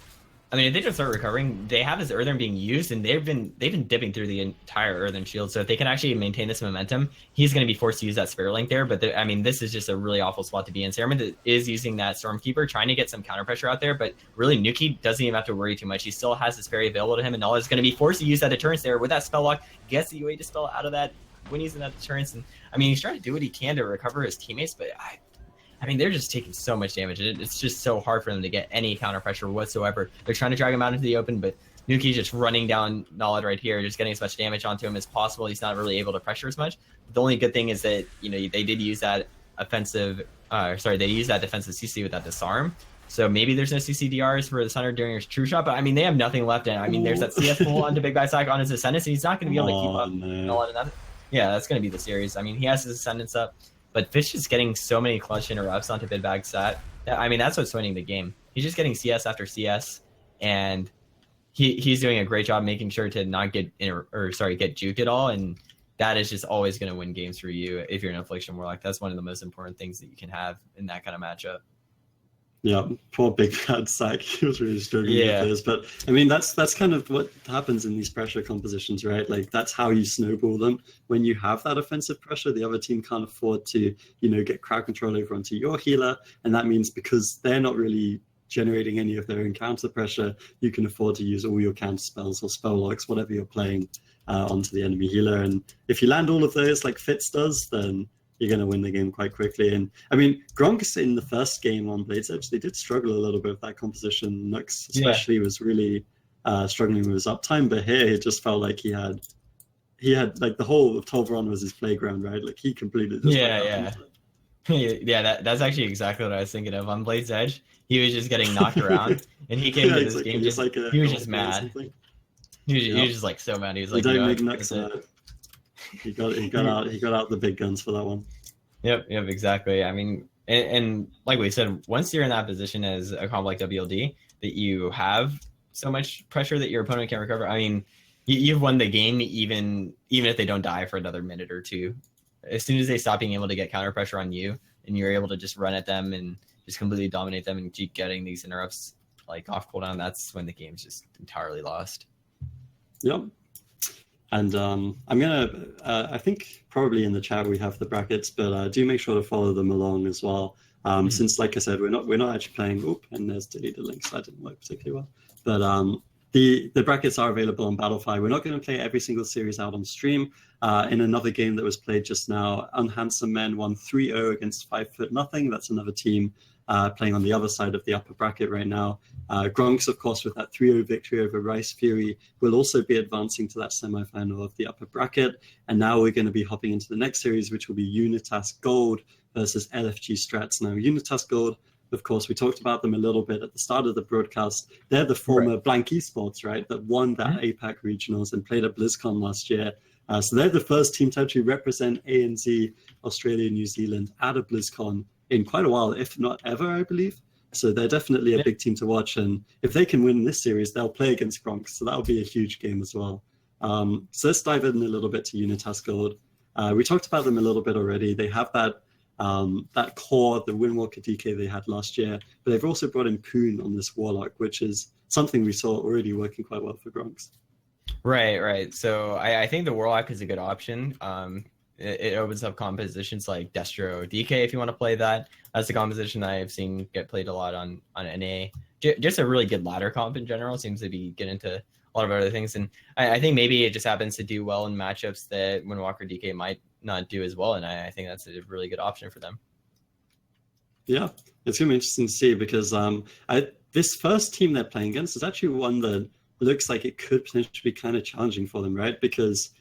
I mean, if they just start recovering, they have this Earthen being used, and they've been dipping through the entire Earthen shield. So if they can actually maintain this momentum, he's going to be forced to use that Spare Link there. But I mean, this is just a really awful spot to be in. Saruman is using that Stormkeeper, trying to get some counter pressure out there, but really Nuki doesn't even have to worry too much. He still has his Fairy available to him, and Nala is going to be forced to use that deterrence there with that spell lock. Gets the UA dispel out of that when he's in that deterrence, and I mean, he's trying to do what he can to recover his teammates, but I mean, they're just taking so much damage. It's just so hard for them to get any counter pressure whatsoever. They're trying to drag him out into the open, but Nuki's just running down Nala right here, just getting as much damage onto him as possible. He's not really able to pressure as much. The only good thing is that, you know, they did use that they used that defensive CC with that disarm. So maybe there's no CCDRs for the Hunter during his true shot, but I mean, they have nothing left in. I mean, there's that CS pull onto Big Bad Sack on his Ascendance, and he's not going to be able to keep up. Nala and that. Yeah, that's going to be the series. I mean, he has his Ascendance up. But Fish is getting so many clutch interrupts onto Bidbag Sat. I mean, that's what's winning the game. He's just getting CS after CS, and he's doing a great job making sure to not get juked at all. And that is just always going to win games for you if you're an Affliction Warlock. That's one of the most important things that you can have in that kind of matchup. Yeah, poor Big Bad Sack. He was really struggling with this. But I mean, that's kind of what happens in these pressure compositions, right? Like, that's how you snowball them. When you have that offensive pressure, the other team can't afford to, you know, get crowd control over onto your healer. And that means because they're not really generating any of their own counter pressure, you can afford to use all your counter spells or spell locks, whatever you're playing, onto the enemy healer. And if you land all of those like Fitz does, then you're going to win the game quite quickly. And I mean, Gronks in the first game on Blade's Edge, they did struggle a little bit with that composition. Nux especially was really struggling with his uptime, but here it just felt like he had like the whole of Tolvaron was his playground, right? Like he completely that's actually exactly what I was thinking of. On Blade's Edge, he was just getting knocked around, and he came to this game just like he was just mad. He was just like so mad. He was like, don't make Nux He got out the big guns for that one. Yep, exactly. I mean, and like we said, once you're in that position as a comp like WLD, that you have so much pressure that your opponent can't recover. I mean, you've won the game even if they don't die for another minute or two. As soon as they stop being able to get counter pressure on you, and you're able to just run at them and just completely dominate them and keep getting these interrupts like off cooldown, that's when the game's just entirely lost. Yep. And I'm gonna, I think probably in the chat we have the brackets, but do make sure to follow them along as well. Since, like I said, we're not actually playing. And there's deleted links. That didn't work particularly well. But the brackets are available on Battlefy. We're not going to play every single series out on stream. In another game that was played just now, Unhandsome Men won 3-0 against 5'0". That's another team playing on the other side of the upper bracket right now. Gronks, of course, with that 3-0 victory over Rice Fury, will also be advancing to that semifinal of the upper bracket. And now we're going to be hopping into the next series, which will be Unitas Gold versus LFG Strats. Now, Unitas Gold, of course, we talked about them a little bit at the start of the broadcast. They're the former Blank Esports, right, that won that APAC regionals and played at BlizzCon last year. So they're the first team to actually represent ANZ, Australia, New Zealand at a BlizzCon in quite a while, if not ever, I believe. So they're definitely a big team to watch. And if they can win this series, they'll play against Gronks. So that'll be a huge game as well. So let's dive in a little bit to Unitas Gold. We talked about them a little bit already. They have that core, the Windwalker DK they had last year, but they've also brought in Poon on this Warlock, which is something we saw already working quite well for Gronks. Right. So I think the Warlock is a good option. it opens up compositions like Destro DK if you want to play that. That's a composition I have seen get played a lot on NA. Just a really good ladder comp in general. Seems to be getting into a lot of other things, and I think maybe it just happens to do well in matchups that Windwalker DK might not do as well, and I think that's a really good option for them. Yeah, it's going to be interesting to see because this first team they're playing against is actually one that looks like it could potentially be kind of challenging for them, right? Because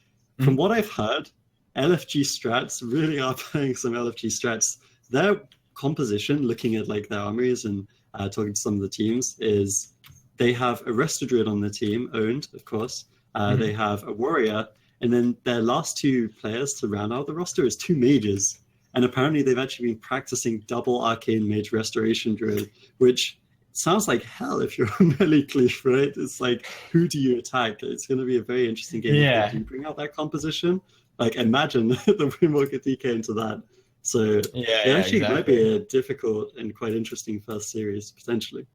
from what I've heard, LFG strats really are playing some LFG strats. Their composition, looking at like their armories and talking to some of the teams, is they have a Resto Druid on the team, owned, of course. They have a Warrior, and then their last two players to round out the roster is two Mages. And apparently they've actually been practicing double Arcane Mage Restoration Druid, which sounds like hell if you're a melee cleave, right? It's like, who do you attack? It's going to be a very interesting game. Yeah. If you bring out that composition, like imagine the Windwalker DK into that. So it actually might be a difficult and quite interesting first series, potentially.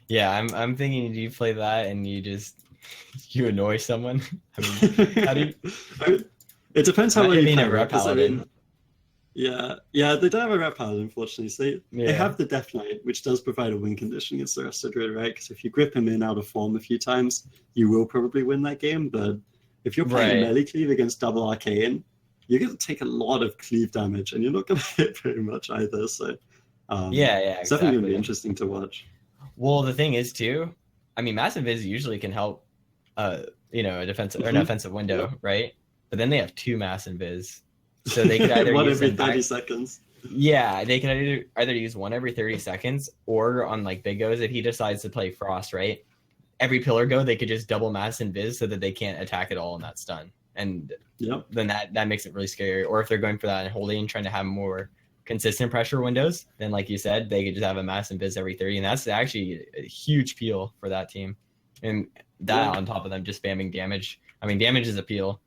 Yeah, I'm thinking you play that and you annoy someone. I mean, how do you... It depends how well you play, rep paladin. Yeah, they don't have a rep paladin, unfortunately. So they have the Death Knight, which does provide a win condition against the Resto Druid, right? Because if you grip him in out of form a few times, you will probably win that game. But if you're playing melee cleave against double Arcane, you're going to take a lot of cleave damage, and you're not going to hit very much either. So it's definitely going to be interesting to watch. Well, the thing is too, I mean, Massive Viz usually can help, a defensive or an offensive window, right? But then they have two Massive Viz. So they could either one use every 30 seconds. Yeah, they can either use one every 30 seconds, or on like Big Go's, if he decides to play Frost, right? Every pillar go, they could just double mass and Viz so that they can't attack at all in that stun. And then that makes it really scary. Or if they're going for that and holding, trying to have more consistent pressure windows, then like you said, they could just have a mass and Viz every 30. And that's actually a huge peel for that team. And that on top of them just spamming damage. I mean, damage is a peel.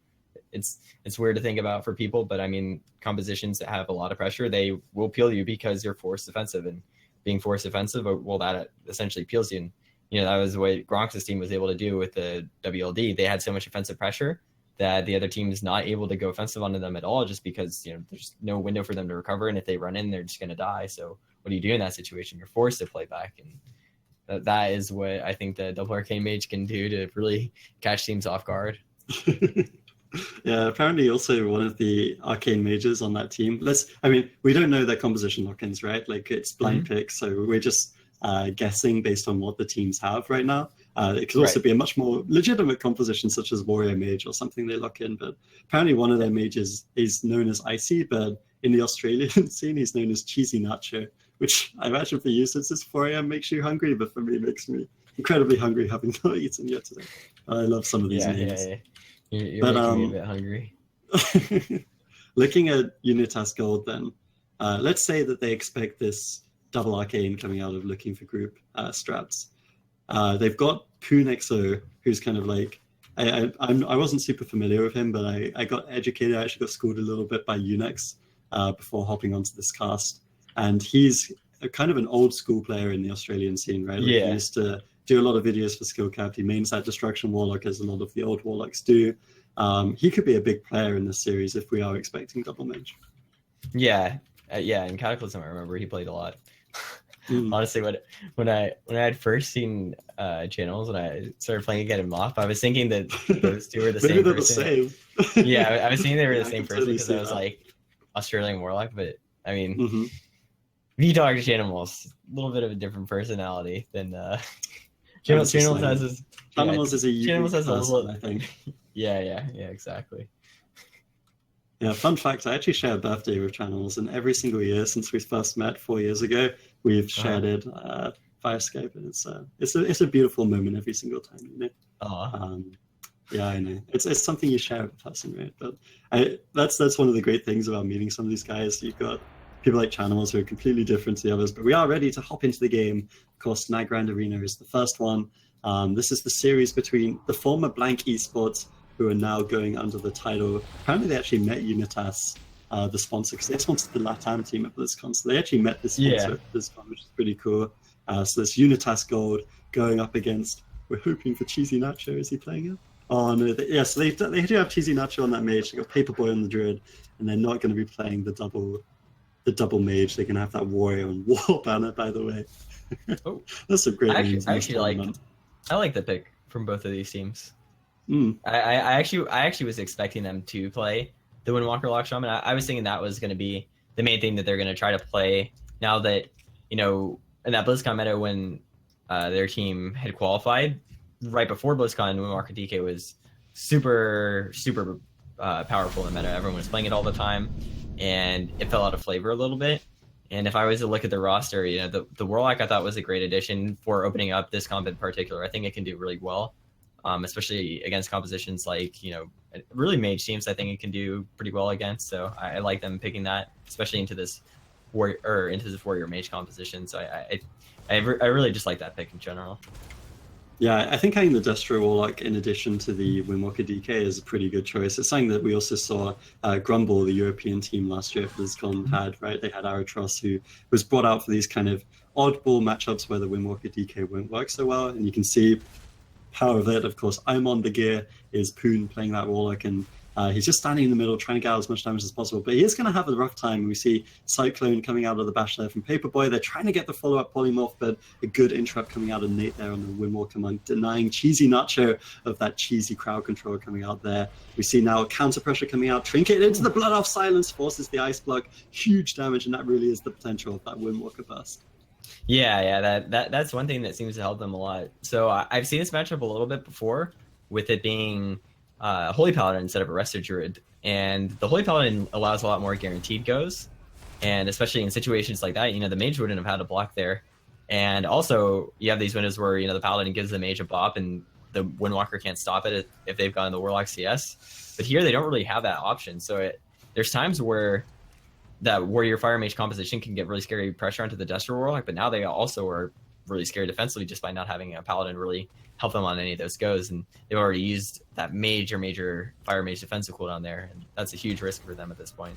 It's weird to think about for people, but I mean, compositions that have a lot of pressure, they will peel you because you're forced defensive, and being forced defensive, well, that essentially peels you. And that was what Gronks' team was able to do with the WLD. They had so much offensive pressure that the other team is not able to go offensive onto them at all, just because there's no window for them to recover, and if they run in, they're just going to die. So what do you do in that situation? You're forced to play back, and that is what I think the double Arcane Mage can do to really catch teams off guard. Yeah, apparently also one of the Arcane Mages on that team. We don't know their composition lock-ins, right? Like, it's blind picks, so we're just guessing based on what the teams have right now. It could also be a much more legitimate composition, such as Warrior Mage or something they lock in. But apparently one of their mages is known as Icy, but in the Australian scene, he's known as Cheesy Nacho, which I imagine for you, since it's 4 a.m., makes you hungry, but for me, it makes me incredibly hungry, having not eaten yet today. I love some of these names. Yeah. You're making me a bit hungry. Looking at Unitas Gold then, let's say that they expect this double Arcane coming out of looking for group strats. They've got Poon XO, who's kind of like, I wasn't super familiar with him, but I got educated. I actually got schooled a little bit by Unix before hopping onto this cast. And he's kind of an old school player in the Australian scene, right? Like, he used to do a lot of videos for Skill Cap. He mains that Destruction Warlock, as a lot of the old Warlocks do. He could be a big player in this series if we are expecting double mage. Yeah, in Cataclysm, I remember he played a lot. Honestly, when I had first seen channels and I started playing again in MOF, I was thinking that those two were the same person. The same. Yeah, I was thinking they were the same person because totally I was like Australian Warlock, but I mean, Mm-hmm. VTalk to Channels, a little bit of a different personality than Channels has his. Channels is a unique person, I think. Yeah, exactly. Yeah, fun fact, I actually share a birthday with Channels, and every single year since we first met 4 years ago, we've shared it via Skype, and it's a beautiful moment every single time, you know? Yeah, I know. It's something you share with a person, right? But that's one of the great things about meeting some of these guys. You've got people like Channels who are completely different to the others, but we are ready to hop into the game. Of course, ANZ Arena is the first one. This is the series between the former Blank Esports, who are now going under the title. Apparently they actually met Unitas, the sponsor, because they sponsored the LATAM team at BlizzCon. So they actually met the sponsor at BlizzCon, which is pretty cool. So there's Unitas Gold going up against, we're hoping for Cheesy Nacho. Is he playing it? Oh no, so they do have Cheesy Nacho on that mage. They got Paperboy on the Druid, and they're not going to be playing the double mage. They can have that Warrior on War Banner, by the way. Oh, That's some great names. I like the pick from both of these teams. Mm. I actually was expecting them to play the Windwalker Lockstrom, and I was thinking that was going to be the main thing that they're going to try to play now that, in that BlizzCon meta when their team had qualified right before BlizzCon, Windwalker DK was super powerful in the meta. Everyone was playing it all the time, and it fell out of flavor a little bit. And if I was to look at the roster, the Warlock I thought was a great addition for opening up this comp in particular. I think it can do really well, especially against compositions like, really mage teams. I think it can do pretty well against. So I like them picking that, especially into this warrior mage composition. So I really just like that pick in general. Yeah, I think having the Destro Warlock in addition to the Windwalker DK is a pretty good choice. It's something that we also saw Grumble, the European team last year for BlizzCon had, right? They had Aratros, who was brought out for these kind of oddball matchups where the Windwalker DK won't work so well. And you can see power of it. Of course, I'm on the gear is Poon playing that Warlock, and he's just standing in the middle trying to get out as much damage as possible, but he is going to have a rough time. We see Cyclone coming out of the bash there from Paperboy. They're trying to get the follow-up polymorph, but a good interrupt coming out of Nate there on the Windwalker Monk, denying Cheesy Nacho of that cheesy crowd control coming out there. We see now counter pressure coming out, Trinket into the Blood Off Silence, forces the Ice Block, huge damage, and that really is the potential of that Windwalker burst. Yeah, that's one thing that seems to help them a lot. So I've seen this matchup a little bit before, with it being Holy Paladin instead of a Resto Druid, and the Holy Paladin allows a lot more guaranteed goes, and especially in situations like that, the mage wouldn't have had a block there, and also you have these windows where the Paladin gives the mage a bop and the Windwalker can't stop it if they've gotten the Warlock CS, but here they don't really have that option. So there's times where that Warrior Fire Mage composition can get really scary pressure onto the Destro Warlock, but now they also are really scary defensively just by not having a Paladin really help them on any of those goes, and they've already used that major Fire Mage defensive cooldown there, and that's a huge risk for them at this point.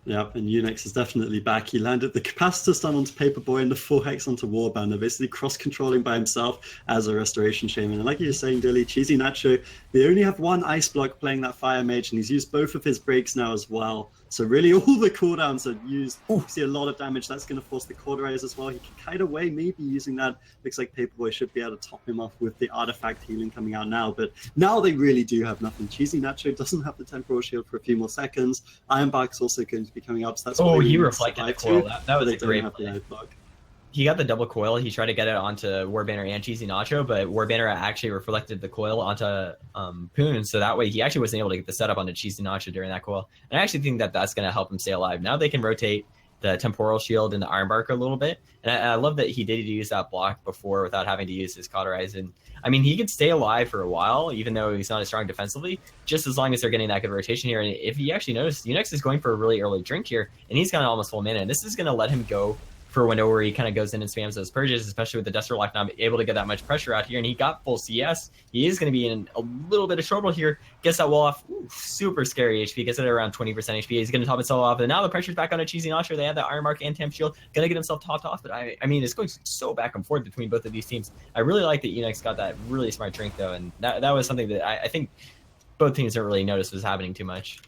Yeah, and Unix is definitely back. He landed the Capacitor stun onto Paperboy and the 4-hex onto Warbanner, basically cross-controlling by himself as a Restoration Shaman. And like you were saying, Dilly, Cheesy Nacho, they only have one Ice Block playing that Fire Mage, and he's used both of his breaks now as well. So really all the cooldowns are used. You see a lot of damage. That's going to force the Cauterize as well. He can kite away, maybe using that. Looks like Paperboy should be able to top him off with the Artifact healing coming out now. But now they really do have nothing. Cheesy Nacho doesn't have the Temporal Shield for a few more seconds. Ironbark's also going to be coming up. So that's he reflected the coil. That was a great play. Block. He got the double coil. He tried to get it onto Warbanner and Cheesy Nacho, but Warbanner actually reflected the coil onto Poon, so that way he actually wasn't able to get the setup onto Cheesy Nacho during that coil. And I actually think that that's going to help him stay alive. Now they can rotate the Temporal Shield and the Ironbark a little bit, and I love that he did use that block before without having to use his Cauterize. And I mean, he could stay alive for a while, even though he's not as strong defensively, just as long as they're getting that good rotation here. And if you actually notice, Unix is going for a really early drink here, and he's got almost full mana, and this is going to let him go for a window where he kind of goes in and spams those purges, especially with the Destro Lock not able to get that much pressure out here, and he got full CS. He is going to be in a little bit of trouble here. Gets that wall off. Ooh, super scary HP. Gets it at around 20% HP. He's going to top himself off, and now the pressure's back on a Cheesy Nacho. They have that Iron Mark and Temp Shield. Going to get himself topped off, but I mean, it's going so back and forth between both of these teams. I really like that Unix got that really smart drink, though, and that was something that I think both teams don't really notice was happening too much.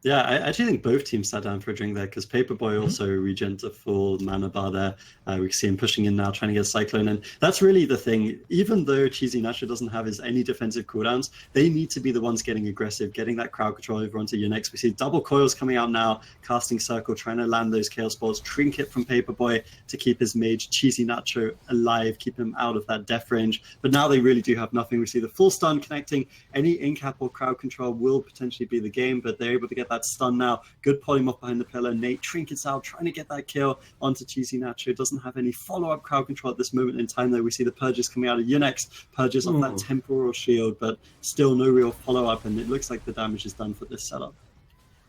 Yeah, I actually think both teams sat down for a drink there because Paperboy also regens a full mana bar there. We can see him pushing in now, trying to get a Cyclone. And that's really the thing. Even though Cheesy Nacho doesn't have any defensive cooldowns, they need to be the ones getting aggressive, getting that crowd control over onto Unix. We see double coils coming out now, casting Circle, trying to land those Chaos Balls, Trinket from Paperboy to keep his mage Cheesy Nacho alive, keep him out of that death range. But now they really do have nothing. We see the full stun connecting. Any incap or crowd control will potentially be the game, but they're able to get that stun now. Good polymorph behind the pillar. Nate Trinkets out, trying to get that kill onto Cheesy Nacho. Doesn't have any follow-up crowd control at this moment in time, though. We see the purges coming out of Unix. Purges off that temporal shield, but still no real follow-up, and it looks like the damage is done for this setup.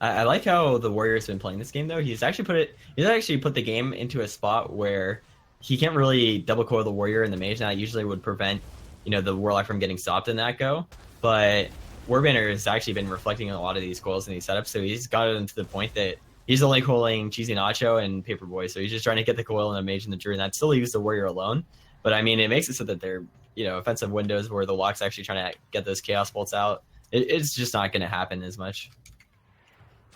I like how the Warrior's been playing this game, though. He's actually put the game into a spot where he can't really double coil the Warrior and the Mage. Now, that usually would prevent, the Warlock from getting stopped in that go, but Warbanner has actually been reflecting a lot of these coils in these setups, so he's gotten to the point that he's only coiling Cheesy Nacho and Paperboy, so he's just trying to get the coil and the Mage and the Druid, and that still leaves the Warrior alone. But I mean, it makes it so that they're offensive windows where the Lock's actually trying to get those chaos bolts out. It's just not going to happen as much.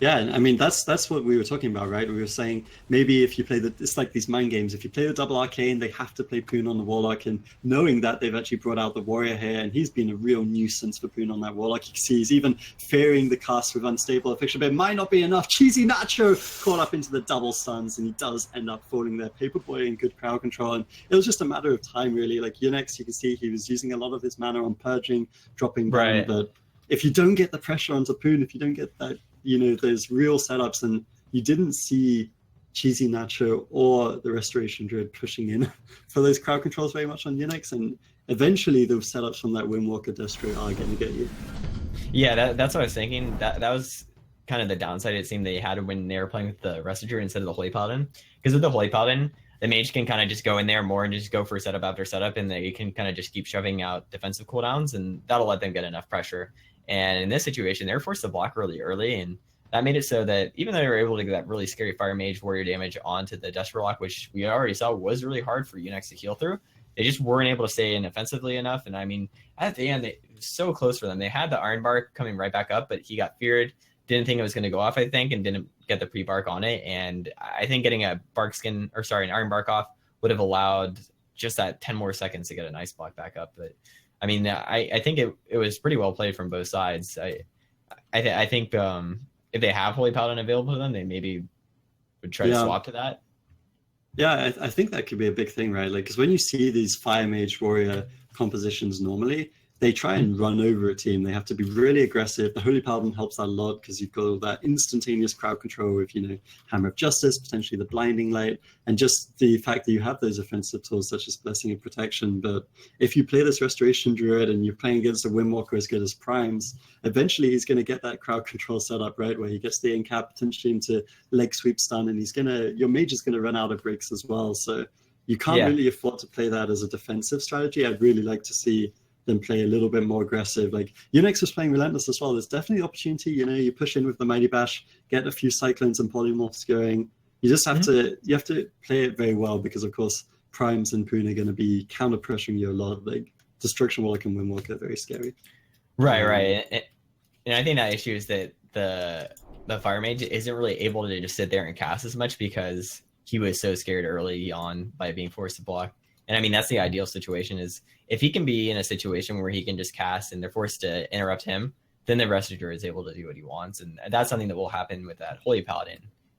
Yeah, and I mean that's what we were talking about, right? We were saying maybe if you play it's like these mind games. If you play the double arcane, they have to play Poon on the Warlock, and knowing that they've actually brought out the Warrior here, and he's been a real nuisance for Poon on that Warlock. You can see he's even fearing the cast with unstable affliction, but it might not be enough. Cheesy Nacho caught up into the double stuns, and he does end up falling there. Paperboy in good crowd control, and it was just a matter of time, really. Like Unix, you can see he was using a lot of his mana on purging, dropping down, Right. but if you don't get the pressure onto Poon, if you don't get that, there's real setups, and you didn't see Cheesy Nacho or the Restoration Druid pushing in for those crowd controls very much on Unix, and eventually those setups from that Windwalker Destro are going to get you. Yeah, that's what I was thinking. That was kind of the downside it seemed they had when they were playing with the Resto Druid instead of the Holy Paladin. Because with the Holy Paladin, the mage can kind of just go in there more and just go for setup after setup, and they can kind of just keep shoving out defensive cooldowns, and that'll let them get enough pressure. And in this situation, they were forced to block really early, and that made it so that even though they were able to get that really scary Fire Mage Warrior damage onto the Destro Lock, which we already saw was really hard for Unix to heal through, they just weren't able to stay in offensively enough. And I mean, at the end, it was so close for them. They had the Iron Bark coming right back up, but he got feared, didn't think it was going to go off, I think, and didn't get the pre-bark on it. And I think getting an Iron Bark off would have allowed just that 10 more seconds to get a nice block back up. But I mean, I think it was pretty well played from both sides. I think if they have Holy Paladin available to them, they maybe would try to swap to that. Yeah, I think that could be a big thing, right? Like, because when you see these Fire Mage Warrior compositions normally, they try and run over a team. They have to be really aggressive. The Holy Paladin helps that a lot because you've got all that instantaneous crowd control with, Hammer of Justice, potentially the Blinding Light, and just the fact that you have those offensive tools such as Blessing of Protection. But if you play this Restoration Druid and you're playing against a Windwalker as good as Primes, eventually he's going to get that crowd control set up, right, where he gets the in-cap, potentially into leg sweep stun, and your mage is going to run out of breaks as well. So you can't really afford to play that as a defensive strategy. I'd really like to see them play a little bit more aggressive. Like Unix was playing Relentless as well. There's definitely opportunity. You push in with the Mighty Bash, get a few Cyclones and Polymorphs going. You just have to play it very well because, of course, Primes and Poon are going to be counter pressuring you a lot. Like Destruction Warlock and Windwalker are very scary. Right. And I think that issue is that the Fire Mage isn't really able to just sit there and cast as much because he was so scared early on by being forced to block. And I mean, that's the ideal situation is if he can be in a situation where he can just cast and they're forced to interrupt him, then the Resto Druid is able to do what he wants. And that's something that will happen with that Holy Paladin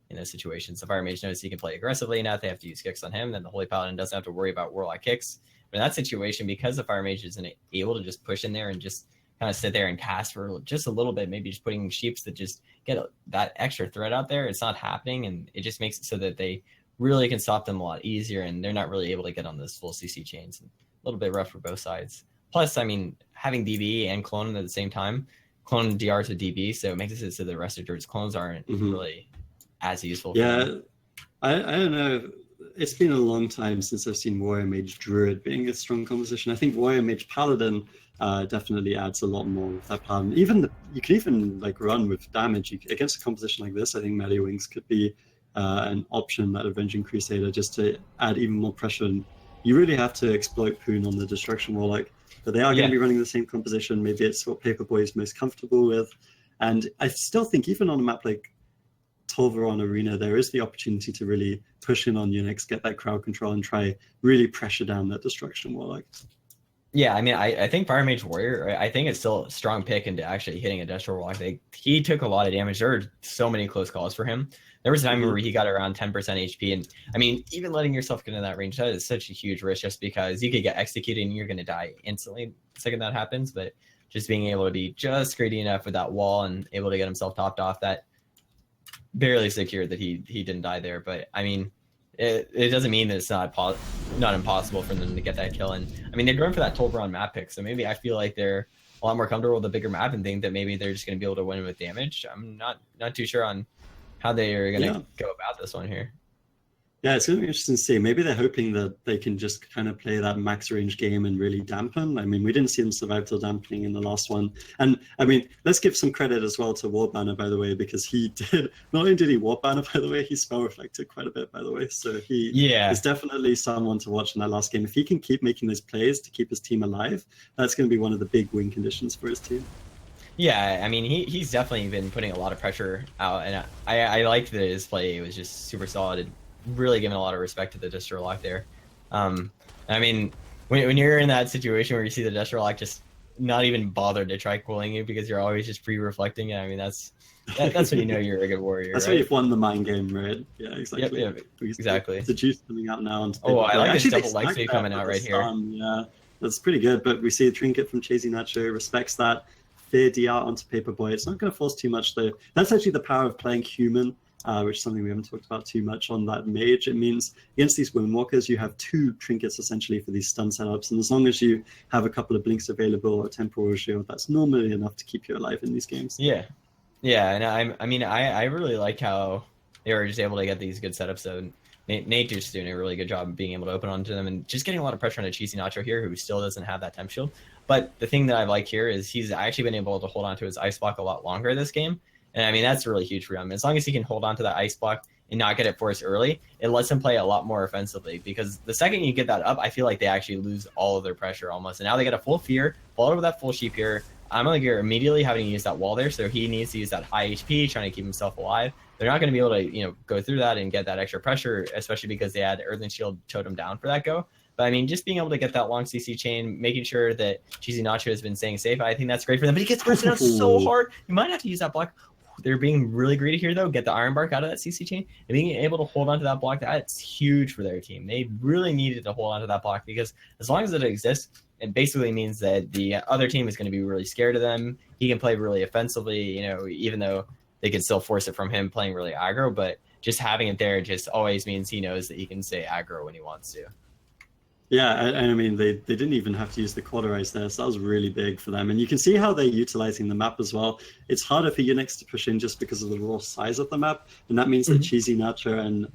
in those situations. The Fire Mage knows he can play aggressively enough. They have to use kicks on him. Then the Holy Paladin doesn't have to worry about Warlock kicks. But in that situation, because the Fire Mage isn't able to just push in there and just kind of sit there and cast for just a little bit, maybe just putting sheeps that just get that extra threat out there, it's not happening. And it just makes it so that they really can stop them a lot easier, and they're not really able to get on those full CC chains. And a little bit rough for both sides. Plus, I mean, having DB and clone at the same time, clone DR to DB, so it makes it so the rest of Druid's clones aren't really as useful. Yeah, I don't know. It's been a long time since I've seen Warrior Mage Druid being a strong composition. I think Warrior Mage Paladin definitely adds a lot more with that Paladin. You can even run with damage against a composition like this. I think Melee Wings could be an option, that Avenging Crusader, just to add even more pressure. And you really have to exploit Poon on the Destruction Warlock. But they are going to be running the same composition. Maybe it's what Paperboy is most comfortable with. And I still think even on a map like Tolvaron Arena, there is the opportunity to really push in on Unix, get that crowd control, and try really pressure down that Destruction Warlock. Yeah, I mean, I think Fire Mage Warrior, I think it's still a strong pick into actually hitting a Destro Warlock. He took a lot of damage. There were so many close calls for him. There was a time where he got around 10% HP. And I mean, even letting yourself get in that range, that is such a huge risk just because you could get executed and you're going to die instantly the second that happens. But just being able to be just greedy enough with that wall and able to get himself topped off, that barely secured that he didn't die there. But I mean, it doesn't mean that it's not impossible for them to get that kill. And I mean, they're going for that Tolvaron map pick. So maybe I feel like they're a lot more comfortable with a bigger map and think that maybe they're just going to be able to win with damage. I'm not too sure on how they are going to go about this one here. Yeah, it's going to be interesting to see. Maybe they're hoping that they can just kind of play that max range game and really dampen. I mean, we didn't see them survive till dampening in the last one. And I mean, let's give some credit as well to Warbanner, by the way, because he did, not only did he Warbanner, by the way, he spell reflected quite a bit, by the way. So he is definitely someone to watch in that last game. If he can keep making those plays to keep his team alive, that's going to be one of the big win conditions for his team. Yeah, I mean, he's definitely been putting a lot of pressure out, and I liked that his play was just super solid. Really giving a lot of respect to the Destro lock there. I mean, when you're in that situation where you see the Destro lock just not even bothered to try cooling you because you're always just pre-reflecting, I mean, that's when you know you're a good warrior. That's right? when you've won the mind game, right? Yeah, exactly. Yep, exactly. The juice coming out now. I like this double leg sweep coming out right here. Yeah, that's pretty good. But we see a trinket from Chasey Nacho, respects that. Fair DR onto Paperboy. It's not going to force too much, though. That's actually the power of playing human. Which is something we haven't talked about too much on that mage. It means against these Windwalkers, you have 2 trinkets essentially for these stun setups. And as long as you have a couple of blinks available or temporal shield, that's normally enough to keep you alive in these games. Yeah. And I really like how they were just able to get these good setups. So Nate just doing a really good job of being able to open onto them and just getting a lot of pressure on a Cheesy Nacho here, who still doesn't have that temp shield. But the thing that I like here is he's actually been able to hold on to his ice block a lot longer this game. And I mean, that's really huge for him. As long as he can hold on to that ice block and not get it forced early, it lets him play a lot more offensively. Because the second you get that up, I feel like they actually lose all of their pressure almost. And now they get a full fear, followed with that full sheep here. I'm like, you're immediately having to use that wall there, so he needs to use that high HP, trying to keep himself alive. They're not going to be able to, go through that and get that extra pressure, especially because they had Earthen Shield totem down for that go. But I mean, just being able to get that long CC chain, making sure that Cheesy Nacho has been staying safe, I think that's great for them. But he gets pressed out so hard, you might have to use that block. They're being really greedy here, though. Get the Iron Bark out of that CC chain and being able to hold onto that block. That's huge for their team. They really needed to hold onto that block because as long as it exists, it basically means that the other team is going to be really scared of them. He can play really offensively, even though they can still force it from him playing really aggro. But just having it there just always means he knows that he can stay aggro when he wants to. Yeah, and I mean, they didn't even have to use the cauterize there, so that was really big for them. And you can see how they're utilizing the map as well. It's harder for Unix to push in just because of the raw size of the map, and that means that Cheesy Nacho and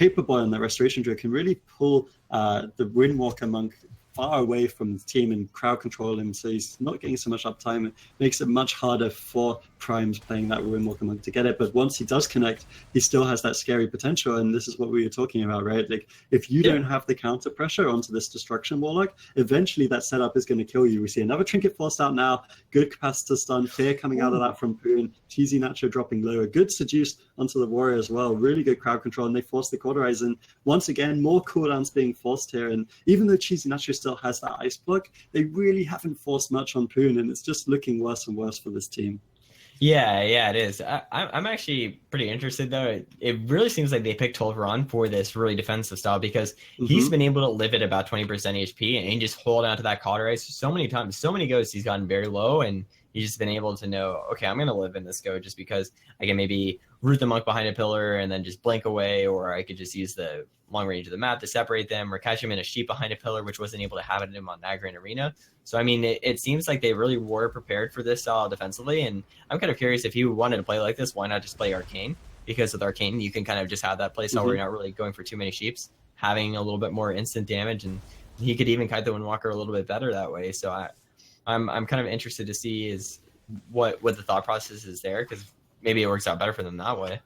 Paperboy on the Restoration Druid can really pull the Windwalker Monk far away from the team and crowd control him, so he's not getting so much uptime. It makes it much harder for Primes playing that Windwalker Monk to get it. But once he does connect, he still has that scary potential, and this is what we were talking about, right? Like, if you don't have the counter pressure onto this Destruction Warlock, eventually that setup is going to kill you. We see another Trinket forced out now, good Capacitor stun, Fear coming out of that from Poon, Cheesy Nacho dropping lower, good Seduce onto the Warrior as well, really good crowd control, and they force the Cauterize in. Once again, more cooldowns being forced here, and even though Cheesy Nacho still has that ice block, they really haven't forced much on Poon, and it's just looking worse and worse for this team. Yeah, it is. I'm actually pretty interested, though. It really seems like they picked Tolveron for this really defensive style because he's been able to live at about 20% HP and just hold on to that Cauterize so many times. So many goes he's gotten very low, and he's just been able to know, okay, I'm going to live in this go just because I can maybe root the monk behind a pillar and then just blink away, or I could just use the long range of the map to separate them, or catch him in a sheep behind a pillar, which wasn't able to have him on ANZ Arena. So, I mean, it seems like they really were prepared for this style defensively, and I'm kind of curious if you wanted to play like this, why not just play Arcane? Because with Arcane, you can kind of just have that play style where you're not really going for too many sheeps, having a little bit more instant damage, and he could even kite the Windwalker a little bit better that way. So I'm kind of interested to see is what the thought process is there, because maybe it works out better for them that way.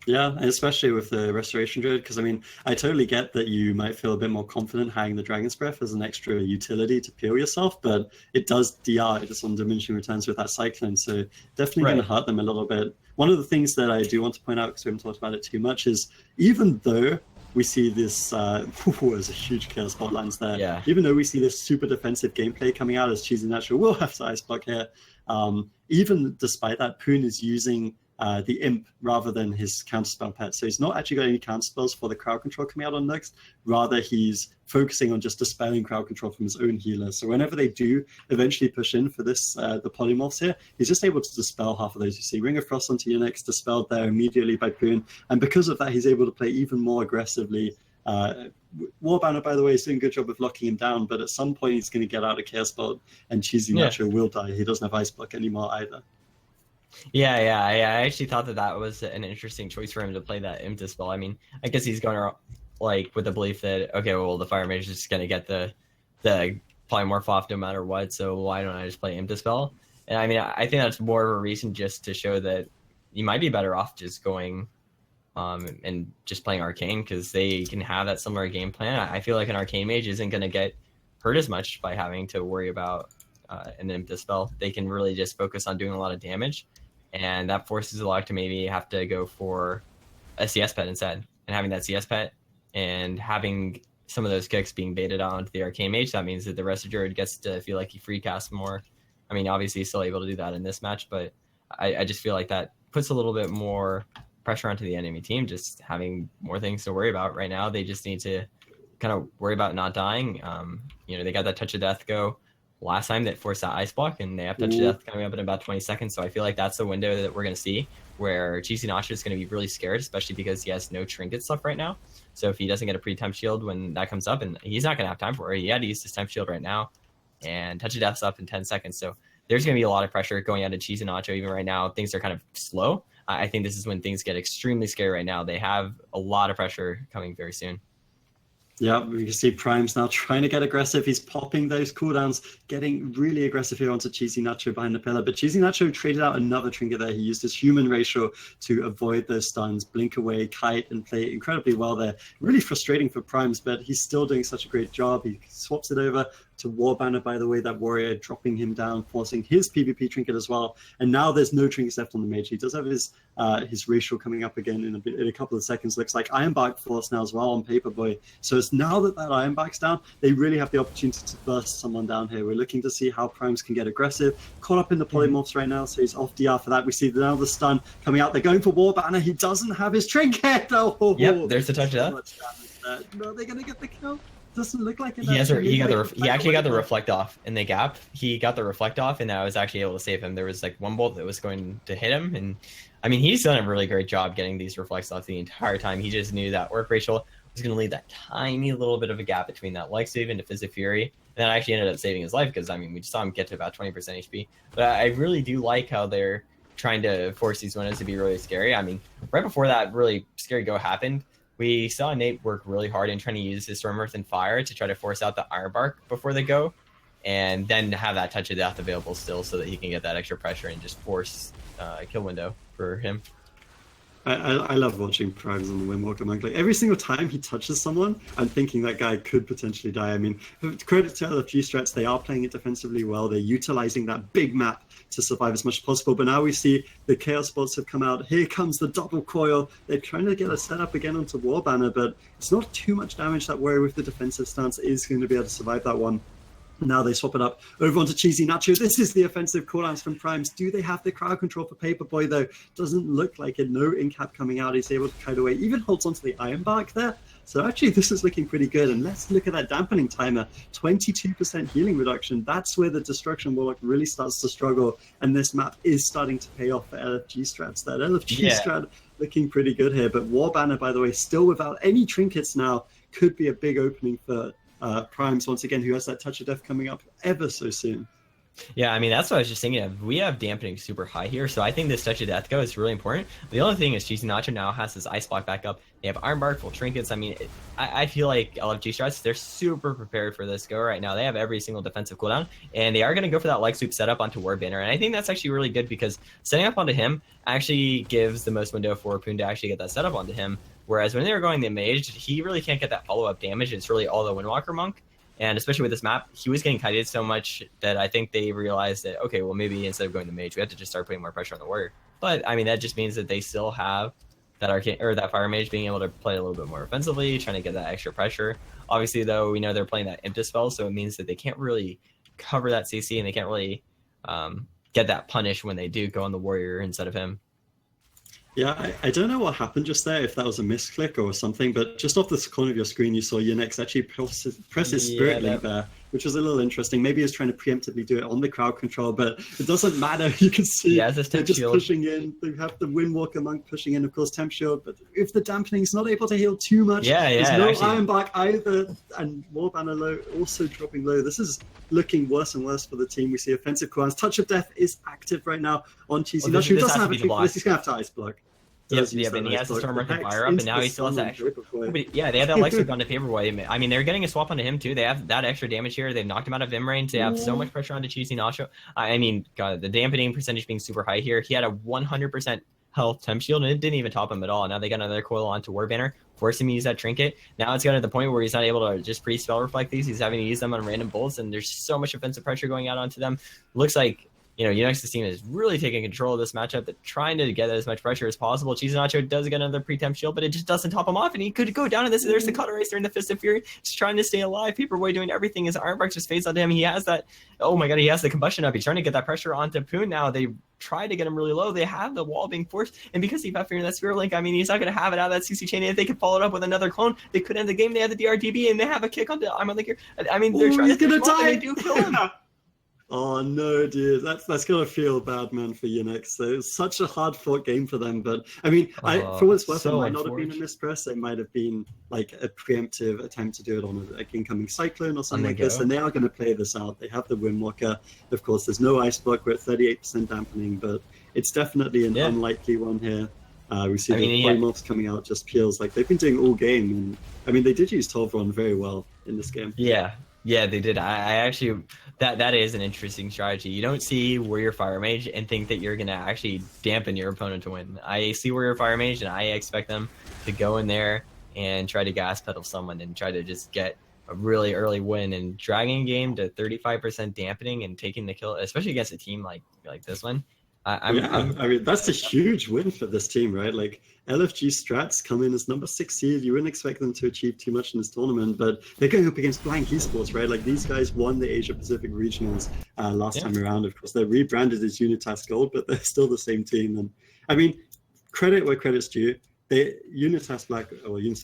Yeah, especially with the Restoration Druid, because I mean, I totally get that you might feel a bit more confident having the Dragon's Breath as an extra utility to peel yourself, but it does DR just on diminishing returns with that Cyclone, so definitely going to hurt them a little bit. One of the things that I do want to point out, because we haven't talked about it too much, is even though we see this, there's a huge Chaos Spotlands there. Yeah. Even though we see this super defensive gameplay coming out as Cheesy Nacho will have to Ice Block here, even despite that, Poon is using the Imp rather than his counterspell pet. So he's not actually got any counterspells for the crowd control coming out on next. Rather, he's focusing on just dispelling crowd control from his own healer. So whenever they do eventually push in for this, the polymorphs here, he's just able to dispel half of those. You see Ring of Frost onto Unix, dispelled there immediately by Poon. And because of that, he's able to play even more aggressively. Warbanner, by the way, is doing a good job of locking him down, but at some point he's going to get out of Chaos Spot and Cheesy Nacho will die. He doesn't have Ice Block anymore either. Yeah. I actually thought that was an interesting choice for him to play that Imp Dispel. I mean, I guess he's going like with the belief that, okay, well, the Fire Mage is just going to get the polymorph off no matter what, so why don't I just play Imp Dispel? And I mean, I think that's more of a reason just to show that you might be better off just going and just playing Arcane, because they can have that similar game plan. I feel like an Arcane Mage isn't going to get hurt as much by having to worry about an Imp Dispel. They can really just focus on doing a lot of damage, and that forces a lot to maybe have to go for a CS pet instead. And having that CS pet and having some of those kicks being baited onto the Arcane Mage, that means that the Resto Druid gets to feel like he free casts more. I mean, obviously he's still able to do that in this match, but I just feel like that puts a little bit more pressure onto the enemy team, just having more things to worry about. Right now, they just need to kind of worry about not dying. They got that Touch of Death go last time that forced that Ice Block, and they have Touch of Death coming up in about 20 seconds. So I feel like that's the window that we're going to see where Cheesy Nacho is going to be really scared, especially because he has no trinkets left right now. So if he doesn't get a pre-temp shield when that comes up, and he's not going to have time for it, he had to use his temp shield right now, and Touch of Death's up in 10 seconds. So there's going to be a lot of pressure going out of Cheesy Nacho. Even right now, things are kind of slow. I think this is when things get extremely scary right now. They have a lot of pressure coming very soon. Yeah, we can see Prime's now trying to get aggressive. He's popping those cooldowns, getting really aggressive here onto Cheesy Nacho behind the pillar. But Cheesy Nacho traded out another trinket there. He used his human ratio to avoid those stuns, blink away, kite, and play incredibly well there. Really frustrating for Primes, but he's still doing such a great job. He swaps it over to Warbanner, by the way, that warrior, dropping him down, forcing his PvP trinket as well. And now there's no trinkets left on the mage. He does have his racial coming up again in a couple of seconds. Looks like Iron Bark force now as well on Paperboy. So it's now that Iron Bark's down, they really have the opportunity to burst someone down here. We're looking to see how Primes can get aggressive. Caught up in the polymorphs right now, so he's off DR for that. We see now the stun coming out. They're going for Warbanner. He doesn't have his trinket. Oh, yep, there's the touch of that. No, they're going to get the kill. Doesn't look like it. He actually got the reflect off in the gap. He got the reflect off, and I was actually able to save him. There was like one bolt that was going to hit him, and I mean, he's done a really great job getting these reflects off the entire time. He just knew that Orc Racial was going to leave that tiny little bit of a gap between that Leg Save into Fizz of Fury, and that actually ended up saving his life, because I mean, we just saw him get to about 20% HP. But I really do like how they're trying to force these windows to be really scary. I mean, right before that really scary go happened, we saw Nate work really hard in trying to use his Storm Earth and Fire to try to force out the Iron Bark before they go, and then have that Touch of Death available still so that he can get that extra pressure and just force a kill window for him. I love watching Primes on the Windwalker Monk. Like, every single time he touches someone, I'm thinking that guy could potentially die. I mean, credit to LFG strats, they are playing it defensively well. They're utilizing that big map to survive as much as possible. But now we see the Chaos Bots have come out. Here comes the double coil. They're trying to get a setup again onto Warbanner, but it's not too much damage. That warrior with the defensive stance is going to be able to survive that one. Now they swap it up over onto Cheesy Nacho. This is the offensive cooldowns from Primes. Do they have the crowd control for Paperboy, though? Doesn't look like it. No incap coming out. He's able to kite away. Even holds onto the Iron Bark there. So actually, this is looking pretty good. And let's look at that dampening timer. 22% healing reduction. That's where the Destruction Warlock really starts to struggle. And this map is starting to pay off for LFG strats. That LFG strat looking pretty good here. But Warbanner, by the way, still without any trinkets now, could be a big opening for Primes once again, who has that Touch of Death coming up ever so soon. Yeah, I mean, that's what I was just thinking of. We have dampening super high here, so I think this Touch of Death go is really important. The only thing is Cheesy Nacho now has his Ice Block back up. They have Iron Bark, full trinkets. I mean, I feel like LFG strats, they're super prepared for this go right now. They have every single defensive cooldown, and they are going to go for that leg sweep setup onto Warbanner. And I think that's actually really good, because setting up onto him actually gives the most window for Poon to actually get that setup onto him. Whereas when they were going the mage, he really can't get that follow-up damage. It's really all the Windwalker Monk. And especially with this map, he was getting kited so much that I think they realized that, okay, well, maybe instead of going to mage, we have to just start putting more pressure on the warrior. But I mean, that just means that they still have that Arcane or that Fire Mage being able to play a little bit more offensively, trying to get that extra pressure. Obviously, though, we know they're playing that Imp Dispel, so it means that they can't really cover that CC, and they can't really get that punish when they do go on the warrior instead of him. Yeah, I don't know what happened just there, if that was a misclick or something, but just off the corner of your screen, you saw Unix actually press his Spirit Link there which was a little interesting. Maybe he's trying to preemptively do it on the crowd control, but it doesn't matter. You can see they're just pushing in. They have the Windwalker Monk pushing in, of course, Temp Shield, but if the dampening is not able to heal too much, there's no Iron Bark either, and more Banner Low also dropping low. This is looking worse and worse for the team. We see offensive Korans. Touch of Death is active right now on Cheesy Nacho. He doesn't have a kick for this. He's going to have to Ice Block. And he has the Stormwrecker Fire up, and now he still has that extra. Yeah, they have that Lex Sweep onto Paperboy. I mean, they're getting a swap onto him too. They have that extra damage here. They've knocked him out of Vim range. They have so much pressure onto Cheesy Nacho. I mean, God, the dampening percentage being super high here. He had a 100% health Temp Shield, and it didn't even top him at all. Now they got another coil onto War Banner, forcing him to use that Trinket. Now it's gotten to the point where he's not able to just pre-spell reflect these. He's having to use them on random bolts, and there's so much offensive pressure going out onto them. Looks like, Unix's team is really taking control of this matchup. They're trying to get as much pressure as possible. Cheesy Nacho does get another pre-temp shield, but it just doesn't top him off, and he could go down to this. There's the Cutter Race during the Fist of Fury, just trying to stay alive. Paperboy doing everything. His Ironbark just fades onto him. He has that, oh my god, he has the combustion up. He's trying to get that pressure onto Poon now. They try to get him really low. They have the wall being forced, and because he got fear in that Spirit Link, I mean, he's not going to have it out of that CC chain. If they could follow it up with another clone, they could end the game. They have the DRDB, and they have a kick onto I'm on the gear. I mean, they're trying to die. They do kill him. Oh no, dude, that's gonna feel bad, man, for Unix. So it's such a hard-fought game for them, but I mean, for what's worth, it might not have been a mispress. It might have been like a preemptive attempt to do it on an incoming Cyclone or something like this, and they are going to play this out. They have the Windwalker. Of course, there's no Ice Block. We're at 38% dampening, but it's definitely an unlikely one here. We see the polymorphs coming out. Just feels like they've been doing all game, and I mean, they did use Tolvaron very well in this game. Yeah, they did. I actually, that is an interesting strategy. You don't see Warrior Fire Mage and think that you're going to actually dampen your opponent to win. I see Warrior Fire Mage, and I expect them to go in there and try to gas pedal someone and try to just get a really early win. And dragging game to 35% dampening and taking the kill, especially against a team like this one. I mean, that's a huge win for this team, right? Like, LFG strats come in as number 6 seed. You wouldn't expect them to achieve too much in this tournament, but they're going up against Blank Esports, right? Like, these guys won the Asia Pacific Regionals last time around. Of course, they're rebranded as Unitas Gold, but they're still the same team. And I mean, credit where credit's due. Unitas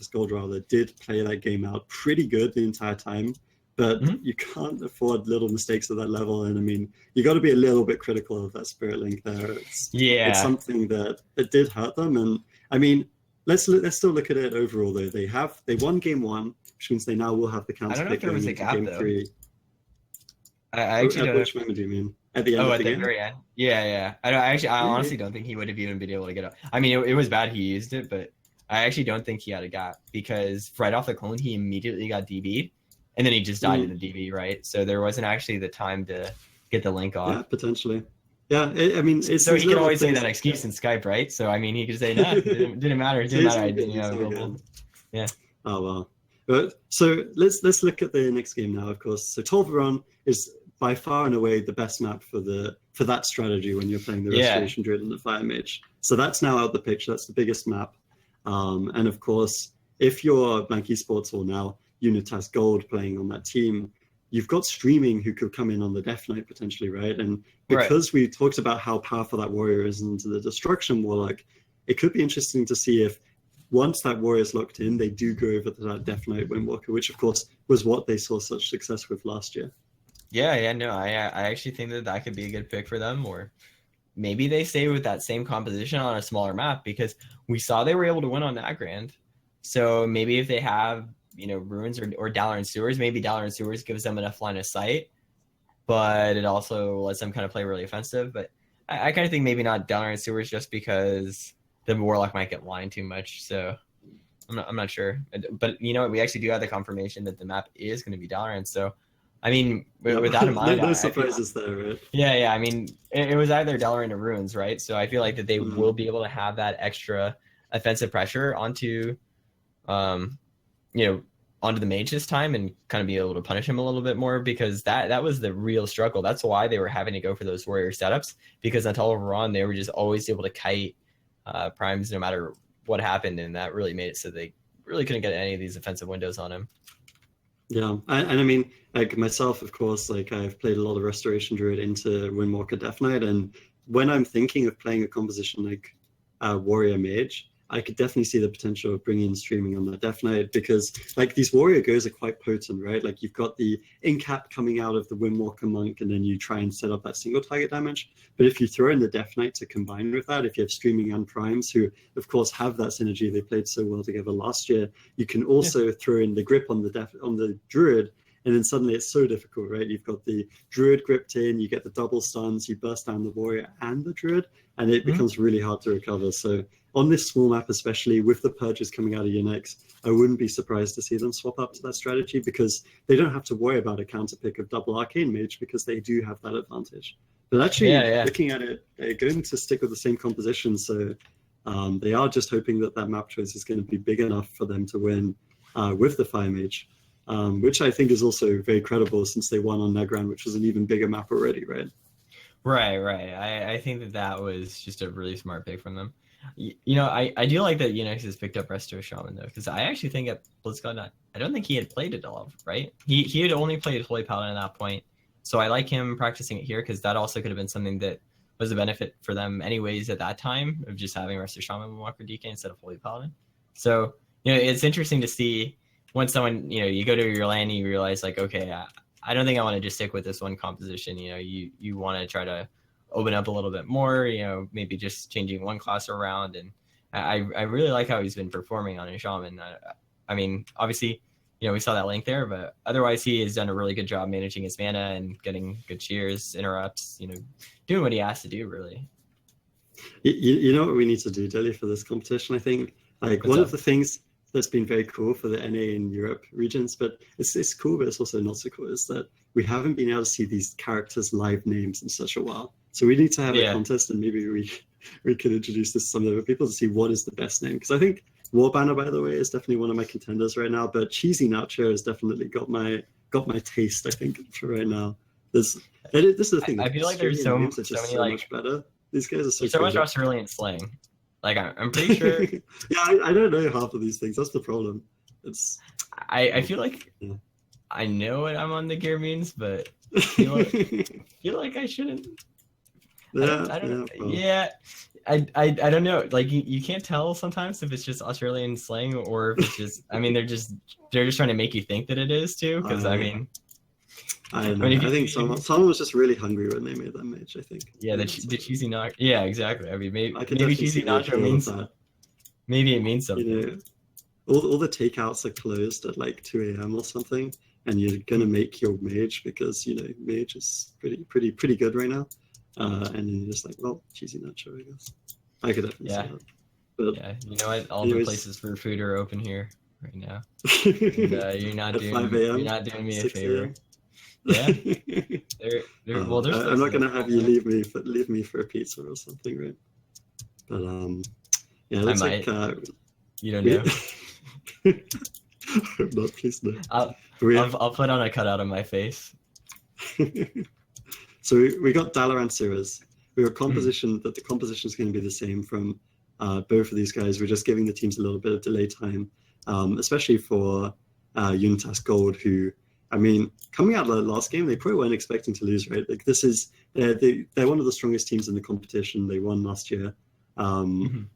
Gold rather did play that game out pretty good the entire time. But you can't afford little mistakes at that level, and I mean, you got to be a little bit critical of that Spirit Link there. It's something that did hurt them, and I mean, let's still look at it overall though. They won game 1, which means they now will have the counter pick going into game 3. I actually don't. Which moment do you mean? At the end of the game? Very end. Yeah. I honestly don't think he would have even been able to get up. I mean, it was bad he used it, but I actually don't think he had a gap because right off the clone he immediately got DB'd. And then he just died in the DB, right? So there wasn't actually the time to get the link off. Yeah, potentially. Yeah, I mean, it's so he can always say that excuse in Skype, right? So I mean, he could say, "No, it didn't matter. It didn't matter. I didn't know." Yeah. Oh well. But so let's look at the next game now. Of course, so Tolvaron is by far and away the best map for that strategy when you're playing the Restoration Druid and the Fire Mage. So that's now out the picture. That's the biggest map. And of course, if you're Blank Esports or now Unitas Gold playing on that team, you've got streaming who could come in on the Death Knight potentially, right? And because we talked about how powerful that warrior is into the Destruction Warlock, it could be interesting to see if once that warrior's locked in, they do go over to that Death Knight Windwalker, which of course was what they saw such success with last year. I actually think that could be a good pick for them, or maybe they stay with that same composition on a smaller map because we saw they were able to win on that grand. So maybe if they have Ruins or Dalaran Sewers, maybe Dalaran Sewers gives them enough line of sight, but it also lets them kind of play really offensive. But I kind of think maybe not Dalaran Sewers just because the Warlock might get lined too much. So I'm not sure. But we actually do have the confirmation that the map is going to be Dalaran. So I mean, with that in mind, no surprises there, right? Yeah. I mean, it was either Dalaran or Ruins, right? So I feel like that they will be able to have that extra offensive pressure onto onto the mage this time and kind of be able to punish him a little bit more because that was the real struggle. That's why they were having to go for those warrior setups because until overrun, they were just always able to kite primes no matter what happened, and that really made it so they really couldn't get any of these offensive windows on him. Yeah, and I mean, like myself, of course, like I've played a lot of Restoration Druid into Windwalker Death Knight, and when I'm thinking of playing a composition like Warrior Mage, I could definitely see the potential of bringing in streaming on that Death Knight, because like these warrior goes are quite potent, right? Like you've got the in-cap coming out of the Windwalker Monk, and then you try and set up that single target damage. But if you throw in the Death Knight to combine with that, if you have streaming and primes, who of course have that synergy, they played so well together last year, you can also throw in the grip on the Druid. And then suddenly it's so difficult, right? You've got the Druid gripped in, you get the double stuns, you burst down the Warrior and the Druid, and it becomes really hard to recover. So on this small map, especially with the purges coming out of your necks, I wouldn't be surprised to see them swap up to that strategy, because they don't have to worry about a counter pick of double Arcane Mage, because they do have that advantage. But actually, looking at it, they're going to stick with the same composition. So they are just hoping that that map choice is going to be big enough for them to win with the Fire Mage. Which I think is also very credible, since they won on Negran, which was an even bigger map already, right? Right. I think that was just a really smart pick from them. You know, I do like that Unix has picked up Resto Shaman, though, because I actually think at BlizzCon, I don't think he had played it all, right? He had only played Holy Paladin at that point, so I like him practicing it here, because that also could have been something that was a benefit for them anyways at that time, of just having Resto Shaman and Walker DK instead of Holy Paladin. So, it's interesting to see when someone, you go to your lane and you realize, like, okay, I don't think I want to just stick with this one composition. You want to try to open up a little bit more, maybe just changing one class around. And I really like how he's been performing on a Shaman. I mean, obviously, we saw that link there, but otherwise he has done a really good job managing his mana and getting good cheers, interrupts, doing what he has to do, really. You know what we need to do, Dilly, for this competition, I think? One of the things that's been very cool for the NA in Europe regions, but it's cool, but it's also not so cool, is that we haven't been able to see these characters' live names in such a while. So we need to have a contest, and maybe we could introduce this to some other people to see what is the best name. Because I think Warbanner, by the way, is definitely one of my contenders right now, but Cheesy Nacho has definitely got my taste, I think, for right now. This is the thing. I feel like there's so many, much better. These guys are so much Australian slang. Like, I'm pretty sure. Yeah, I don't know half of these things. That's the problem. I feel like I know what I'm on the gear means, but I feel like I shouldn't. I don't know. Like, you can't tell sometimes if it's just Australian slang or if it's just. I mean, they're just trying to make you think that it is too. Because I don't know. I think someone was just really hungry when they made that mage, I think. Yeah, the cheesy nacho. Yeah, exactly. I mean, maybe cheesy nacho means that. Maybe it means something. All the takeouts are closed at like 2 a.m. or something, and you're gonna make your mage because mage is pretty good right now, and then you're just like, well, cheesy nacho, I guess. I could definitely see that. But you know what? All the places for food are open here right now. And, you're not doing me a favor. Yeah. Well, I'm not gonna have you leave me for a pizza or something, right? But yeah, it looks like you don't know. I'm not, please no. I'll put on a cutout of my face. So we got Dalaran Siras. We got composition that the composition is going to be the same from both of these guys. We're just giving the teams a little bit of delay time, especially for Unitas Gold, who, I mean, coming out of the last game, they probably weren't expecting to lose, right? Like, this is they're one of the strongest teams in the competition. They won last year, and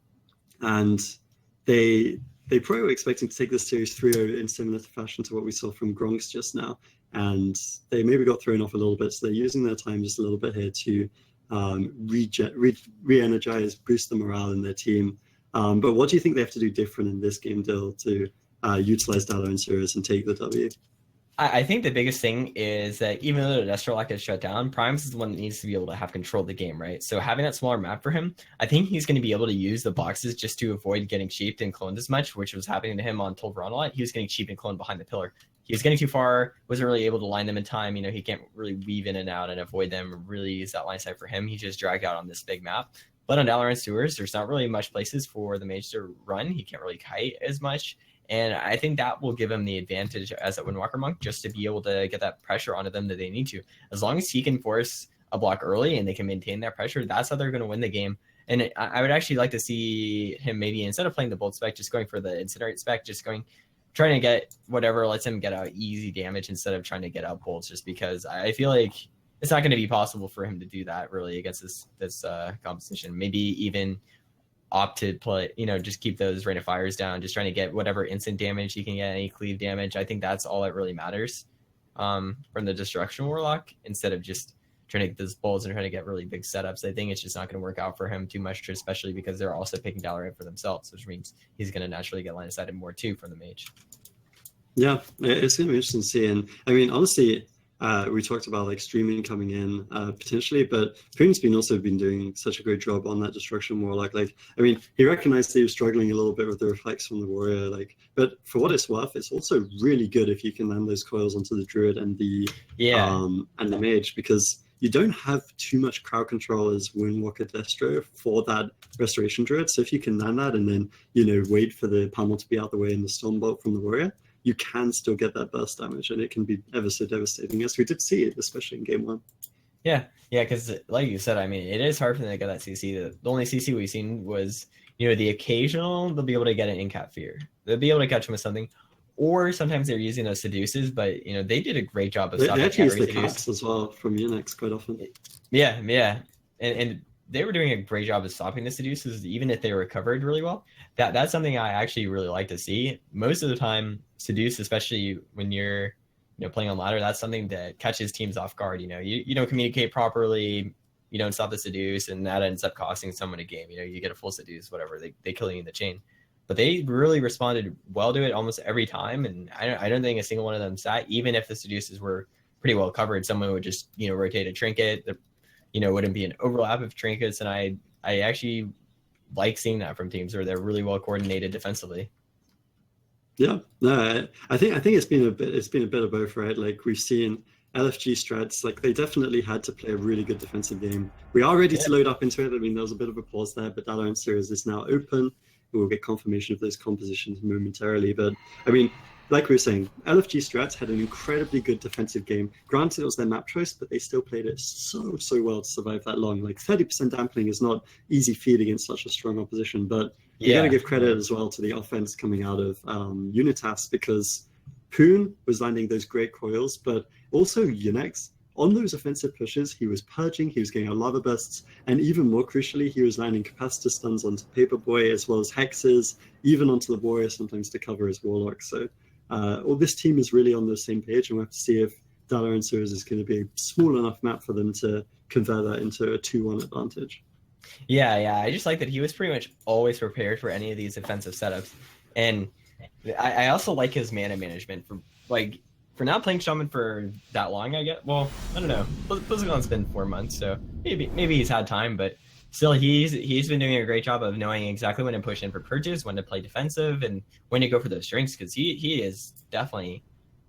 they probably were expecting to take this series 3-0 in similar fashion to what we saw from Gronks just now, and they maybe got thrown off a little bit. So they're using their time just a little bit here to re-energize, boost the morale in their team. But what do you think they have to do different in this game, Dill, to utilize Dalaran Siras and take the W? I think the biggest thing is that even though the Destrolac is shut down, Primes is the one that needs to be able to have control of the game, right? So having that smaller map for him, I think he's going to be able to use the boxes just to avoid getting cheaped and cloned as much, which was happening to him on Tolvaron a lot. He was getting cheaped and cloned behind the pillar. He was getting too far, wasn't really able to line them in time. He can't really weave in and out and avoid them, really use that line sight for him. He just dragged out on this big map. But on Dalaran Sewers, there's not really much places for the mage to run. He can't really kite as much. And I think that will give him the advantage as a Windwalker Monk, just to be able to get that pressure onto them that they need to. As long as he can force a block early and they can maintain that pressure, that's how they're going to win the game. And I would actually like to see him maybe, instead of playing the Bolt spec, just going for the Incinerate spec, trying to get whatever lets him get out easy damage instead of trying to get out bolts, just because I feel like it's not going to be possible for him to do that really against this composition. Maybe even opt to play, just keep those rate of fires down, just trying to get whatever instant damage he can get, any cleave damage. I think that's all that really matters from the Destruction Warlock, instead of just trying to get those bulls and trying to get really big setups. I think it's just not going to work out for him too much, especially because they're also picking Dalaran for themselves, which means he's going to naturally get line of sighted more too from the mage. Yeah, it's going to be interesting to see. And I mean, honestly, we talked about like streaming coming in potentially, but Poon's also been doing such a great job on that Destruction Warlock. Like, I mean, he recognized that he was struggling a little bit with the reflex from the warrior. Like, but for what it's worth, it's also really good if you can land those coils onto the druid and the mage, because you don't have too much crowd control as Woundwalker Destro for that Restoration Druid. So if you can land that and then, wait for the pummel to be out the way and the Stormbolt from the warrior, you can still get that burst damage, and it can be ever so devastating, as we did see it, especially in game 1. Yeah, because like you said, I mean, it is hard for them to get that CC. The only CC we've seen was, the occasional, they'll be able to get an in-cap fear. They'll be able to catch him with something. Or sometimes they're using those seduces, but they did a great job of stopping. They actually use the cats as well from Unix quite often. Yeah, and they were doing a great job of stopping the seduces, even if they were covered really well. That's something I actually really like to see. Most of the time, seduce, especially when you're playing on ladder, that's something that catches teams off guard. You don't communicate properly, you don't stop the seduce, and that ends up costing someone a game. You get a full seduce, whatever, they kill you in the chain. But they really responded well to it almost every time, and I don't think a single one of them sat. Even if the seduces were pretty well covered, someone would just rotate a trinket. There wouldn't be an overlap of trinkets, and I actually like seeing that from teams where they're really well coordinated defensively. Yeah, no, I think it's been a bit of both, right? Like, we've seen LFG strats, like, they definitely had to play a really good defensive game. We are ready to load up into it. I mean, there was a bit of a pause there, but Dalaran series is now open. We'll get confirmation of those compositions momentarily. But I mean, like we were saying, LFG strats had an incredibly good defensive game. Granted, it was their map choice, but they still played it so well to survive that long. Like, 30% dampening is not easy feat against such a strong opposition. But you got to give credit as well to the offense coming out of Unitas, because Poon was landing those great coils, but also Unix. On those offensive pushes, he was purging, he was getting our lava bursts, and even more crucially, he was landing capacitor stuns onto Paperboy, as well as hexes, even onto the warrior sometimes to cover his warlock. So this team is really on the same page, and we'll have to see if Dalaran series is going to be a small enough map for them to convert that into a 2-1 advantage. Yeah. I just like that he was pretty much always prepared for any of these offensive setups. And I also like his mana management. For not playing Shaman for that long, I guess. Well, I don't know. Blizzagon's been 4 months, so maybe he's had time, but still, he's been doing a great job of knowing exactly when to push in for purges, when to play defensive, and when to go for those strengths, because he is definitely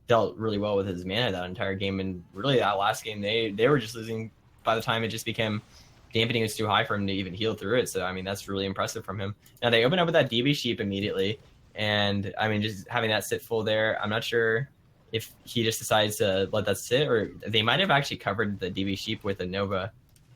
dealt really well with his mana that entire game. And really, that last game, they were just losing by the time it just became dampening was too high for him to even heal through it. So, I mean, that's really impressive from him. Now, they open up with that DB sheep immediately, and, I mean, just having that sit full there, I'm not sure if he just decides to let that sit, or they might have actually covered the DB sheep with a Nova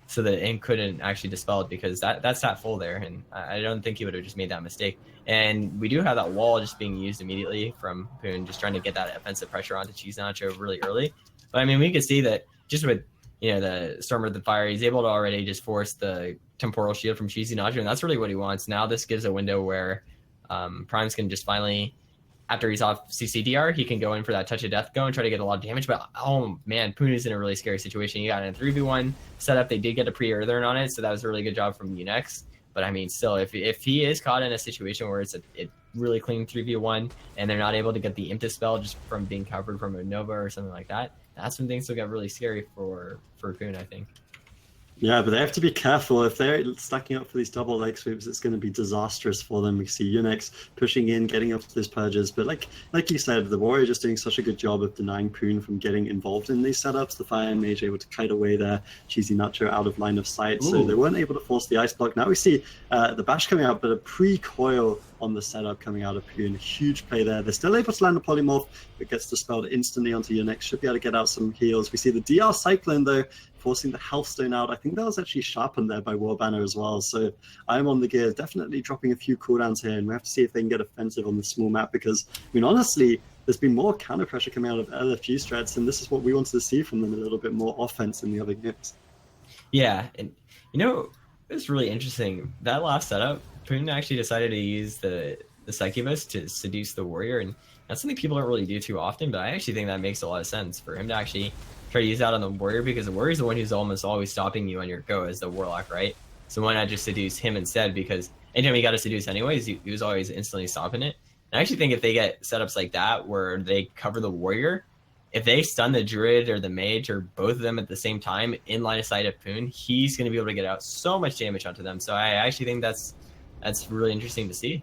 so that it couldn't actually dispel it, because that's that full there, and I don't think he would have just made that mistake. And we do have that wall just being used immediately from Poon, just trying to get that offensive pressure onto Cheese Nacho really early. But I mean, we could see that just with the Storm of the Fire, he's able to already just force the temporal shield from Cheesy Nacho, and that's really what he wants. Now this gives a window where Primes can just finally, after he's off CCDR, he can go in for that Touch of Death go and try to get a lot of damage. But, oh, man, Poon is in a really scary situation. You got in a 3v1 setup. They did get a pre-Earthern on it, so that was a really good job from Unix. But, I mean, still, if he is caught in a situation where it's a really clean 3v1 and they're not able to get the Imp Dispel just from being covered from a Nova or something like that, that's when things will get really scary for Poon, I think. Yeah, but they have to be careful. If they're stacking up for these double leg sweeps, it's going to be disastrous for them. We see Unix pushing in, getting up to those purges. But like you said, the Warrior just doing such a good job of denying Poon from getting involved in these setups. The Fire Mage able to kite away there, Cheesy Nacho out of line of sight. Ooh. So they weren't able to force the Ice Block. Now we see the Bash coming out, but a pre-coil on the setup coming out of Poon. Huge play there. They're still able to land a Polymorph, but gets dispelled instantly onto Unix. Should be able to get out some heals. We see the DR Cyclone, though, forcing the Healthstone out. I think that was actually sharpened there by Warbanner as well. So I'm on the gear, definitely dropping a few cooldowns here, and we have to see if they can get offensive on the small map, because, I mean, honestly, there's been more counter pressure coming out of LFG strats, and this is what we wanted to see from them, a little bit more offense in the other games. Yeah, and it's really interesting. That last setup, Poon actually decided to use the succubus to seduce the warrior, and that's something people don't really do too often, but I actually think that makes a lot of sense for him to actually try to use that on the warrior, because the warrior's the one who's almost always stopping you on your go as the warlock, right? So why not just seduce him instead? Because anytime he got to seduce anyways, he was always instantly stopping it. And I actually think if they get setups like that where they cover the warrior, if they stun the druid or the mage or both of them at the same time in line of sight of Poon, he's going to be able to get out so much damage onto them. So I actually think that's really interesting to see.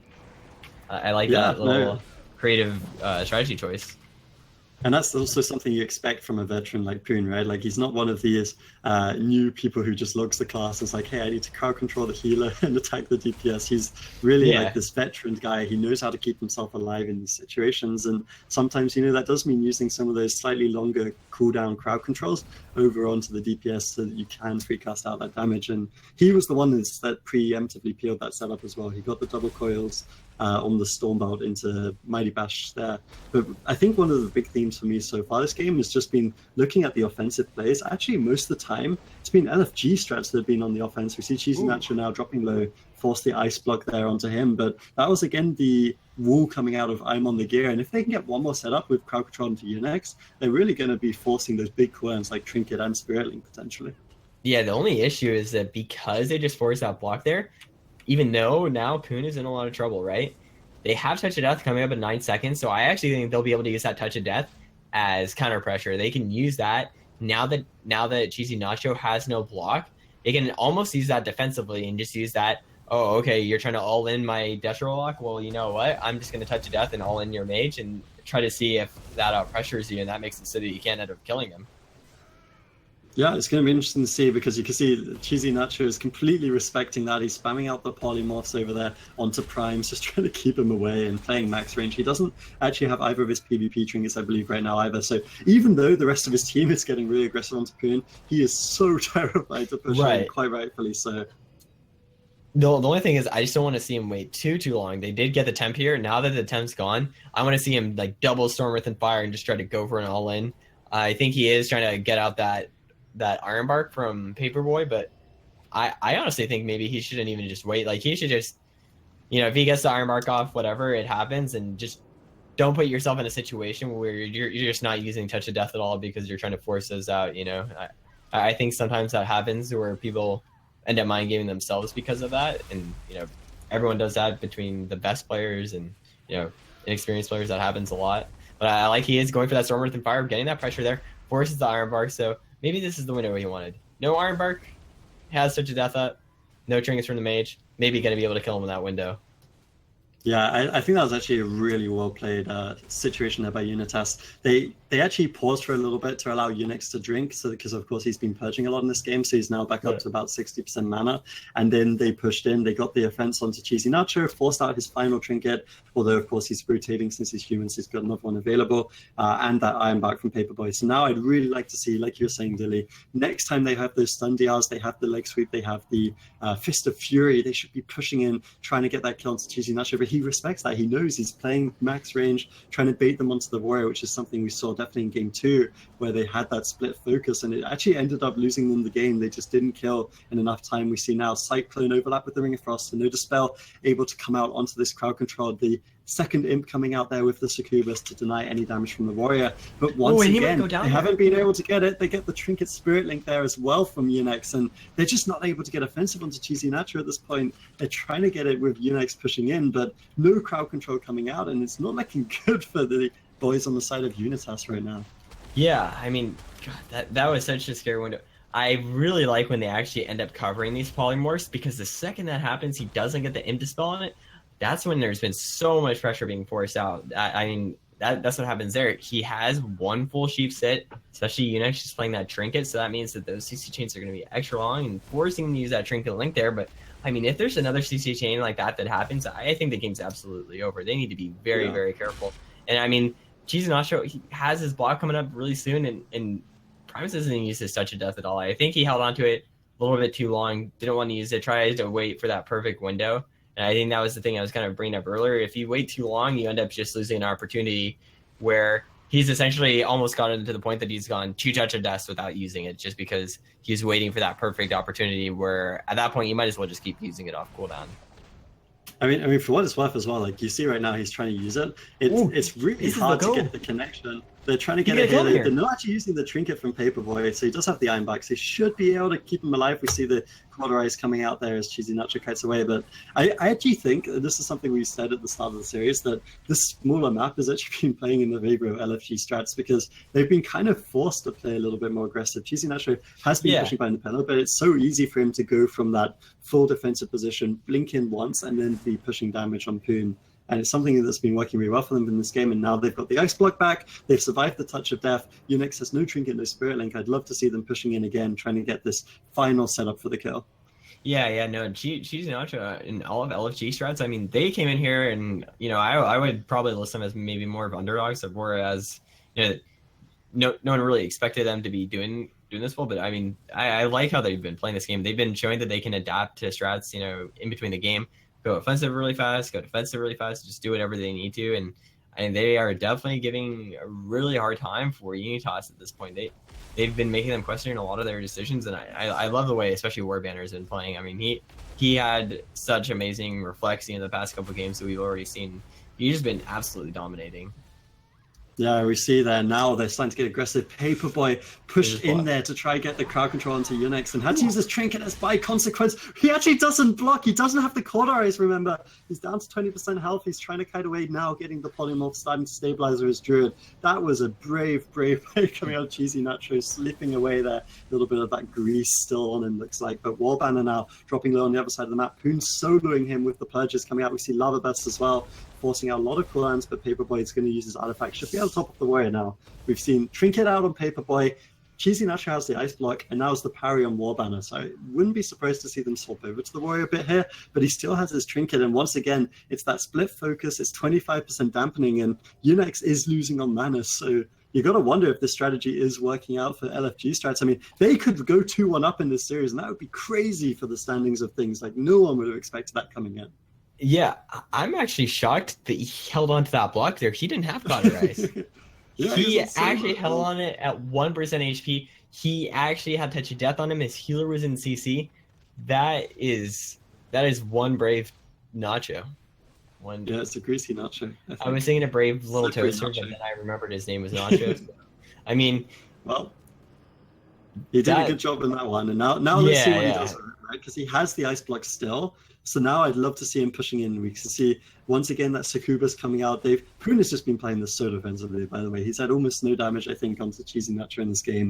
I like that little creative strategy choice. And that's also something you expect from a veteran like Poon, right? Like, he's not one of these new people who just logs the class and is like, hey, I need to crowd control the healer and attack the DPS. He's really like this veteran guy. He knows how to keep himself alive in these situations. And sometimes, that does mean using some of those slightly longer cooldown crowd controls over onto the DPS so that you can free cast out that damage. And he was the one that preemptively peeled that setup as well. He got the double coils on the Stormbolt into Mighty Bash there. But I think one of the big themes for me so far this game has just been looking at the offensive plays. Actually, most of the time, it's been LFG strats that have been on the offense. We see Cheesy Nacho now dropping low, force the ice block there onto him. But that was, again, the wall coming out of I'm on the gear. And if they can get one more setup with crowd control into Unix, they're really going to be forcing those big cooldowns like Trinket and Spirit Link potentially. Yeah, the only issue is that because they just forced that block there, even though now Poon is in a lot of trouble, right? They have Touch of Death coming up in 9 seconds, so I actually think they'll be able to use that Touch of Death as counter pressure. They can use that now that Cheesy Nacho has no block. They can almost use that defensively and just use that. Oh, okay, you're trying to all in my Death Warlock. Well, you know what? I'm just going to Touch of Death and all in your mage and try to see if that out pressures you, and that makes it so that you can't end up killing him. Yeah, it's going to be interesting to see, because you can see Cheesy Nacho is completely respecting that. He's spamming out the polymorphs over there onto Primes, just trying to keep him away and playing max range. He doesn't actually have either of his PvP trinkets, I believe, right now either. So even though the rest of his team is getting really aggressive onto Poon, he is so terrified to push him, quite rightfully so. The only thing is, I just don't want to see him wait too long. They did get the temp here. Now that the temp's gone, I want to see him like double Storm Earth and Fire and just try to go for an all-in. I think he is trying to get out that Ironbark from Paperboy, but I honestly think maybe he shouldn't even just wait. Like, he should just, if he gets the Ironbark off, whatever, it happens, and just don't put yourself in a situation where you're just not using Touch of Death at all because you're trying to force those out. I think sometimes that happens where people end up mind gaming themselves because of that, and everyone does that between the best players and inexperienced players. That happens a lot. But I like he is going for that Storm Earth and Fire, getting that pressure there, forces the Ironbark. So maybe this is the window he wanted. No Ironbark, has Touch of Death up, no trinkets from the mage. Maybe going to be able to kill him in that window. Yeah, I think that was actually a really well played situation there by Unitas. They actually paused for a little bit to allow Unix to drink, because of course he's been purging a lot in this game, so he's now back up to about 60% mana. And then they pushed in, they got the offense onto Cheesy Nacho, forced out his final trinket, although of course he's rotating since he's human, so he's got another one available, and that Ironbark from Paperboy. So now I'd really like to see, like you were saying, Dilly, next time they have those stun DRs, they have the leg sweep, they have the Fist of Fury, they should be pushing in, trying to get that kill onto Cheesy Nacho, but he respects that. He knows he's playing max range, trying to bait them onto the warrior, which is something we saw definitely in game 2, where they had that split focus, and it actually ended up losing them the game. They just didn't kill in enough time. We see now Cyclone overlap with the Ring of Frost, so no Dispel able to come out onto this crowd control. The second imp coming out there with the Succubus to deny any damage from the warrior. But once again, they haven't been able to get it. They get the Trinket Spirit Link there as well from Unix, and they're just not able to get offensive onto Cheesy Nacho at this point. They're trying to get it with Unix pushing in, but no crowd control coming out, and it's not looking good for the boys on the side of Unitas right now. Yeah, I mean, God, that was such a scary window. I really like when they actually end up covering these polymorphs, because the second that happens, he doesn't get the imp dispel on it. That's when there's been so much pressure being forced out. I mean, that's what happens there. He has one full sheep sit, especially Unix just playing that trinket, so that means that those CC chains are going to be extra long and forcing him to use that trinket link there. But I mean, if there's another CC chain like that happens, I think the game's absolutely over. They need to be very, very careful. And I mean, Cheesy Nacho, he has his block coming up really soon, and Primus doesn't use his Touch of Death at all. I think he held onto it a little bit too long, didn't want to use it, tried to wait for that perfect window. And I think that was the thing I was kind of bringing up earlier. If you wait too long, you end up just losing an opportunity where he's essentially almost gotten to the point that he's gone 2 Touch of Death without using it, just because he's waiting for that perfect opportunity, where at that point you might as well just keep using it off cooldown. I mean, for what it's worth as well, like you see right now, he's trying to use it. It's really this is hard the to goal. get the connection. They're trying to get You it gotta here. go They're not actually using the trinket from Paperboy, so he does have the iron back. So he should be able to keep him alive. We see the cauterize coming out there as Cheesy Nacho kites away. But I actually think this is something we said at the start of the series, that this smaller map has actually been playing in the favor of LFG strats because they've been kind of forced to play a little bit more aggressive. Cheesy Nacho has been pushing by independent, but it's so easy for him to go from that full defensive position, blink in once, and then be pushing damage on Poon. And it's something that's been working really well for them in this game. And now they've got the ice block back. They've survived the touch of death. Unix has no trinket, no spirit link. I'd love to see them pushing in again, trying to get this final setup for the kill. Yeah, no, Cheesy Nacho and all of LFG strats, I mean, they came in here and, you know, I would probably list them as maybe more of underdogs, whereas, you know, no one really expected them to be doing this well. But I mean, I like how they've been playing this game. They've been showing that they can adapt to strats, you know, in between the game. Go offensive really fast, go defensive really fast, just do whatever they need to. And they are definitely giving a really hard time for Unitas at this point. They've been making them questioning a lot of their decisions, and I love the way, especially Warbanner has been playing. I mean, he had such amazing reflexing in the past couple of games that we've already seen. He's just been absolutely dominating. Yeah, we see there now they're starting to get aggressive. Paperboy pushed in there to try and get the crowd control into Unix and had to use his trinket as by consequence. He actually doesn't block. He doesn't have the cauterize, remember. He's down to 20% health. He's trying to kite away now, getting the polymorph, starting to stabilize his druid. That was a brave play coming out of Cheesy Nacho, slipping away there. A little bit of that grease still on him, looks like. But Warbanner now dropping low on the other side of the map. Poon soloing him with the purges coming out. We see Lava Burst as well, forcing out a lot of cooldowns, but Paperboy is going to use his artifact. Should be on top of the warrior now. We've seen Trinket out on Paperboy, Cheesy Nacho has the ice block, and now it's the parry on Warbanner. So I wouldn't be surprised to see them swap over to the warrior a bit here, but he still has his trinket, and once again, it's that split focus, it's 25% dampening, and Unix is losing on mana, so you got to wonder if this strategy is working out for LFG strats. I mean, they could go 2-1 up in this series, and that would be crazy for the standings of things. Like, no one would have expected that coming in. Yeah, I'm actually shocked that he held on to that block there. He didn't have cauterize. Yeah, he actually held on it at 1% HP. He actually had touch of death on him. His healer was in CC. That is one brave Nacho. Yeah, it's a greasy Nacho. I was thinking a brave little toaster, Nacho. but then I remembered his name was Nacho. So, I mean, well, he did a good job in that one, and now let's see what he does with it, right? Because he has the ice block still. So now I'd love to see him pushing in. We can see once again that Succubus coming out. Poon has just been playing this so defensively, by the way. He's had almost no damage, I think, onto Cheesy Nacho in this game.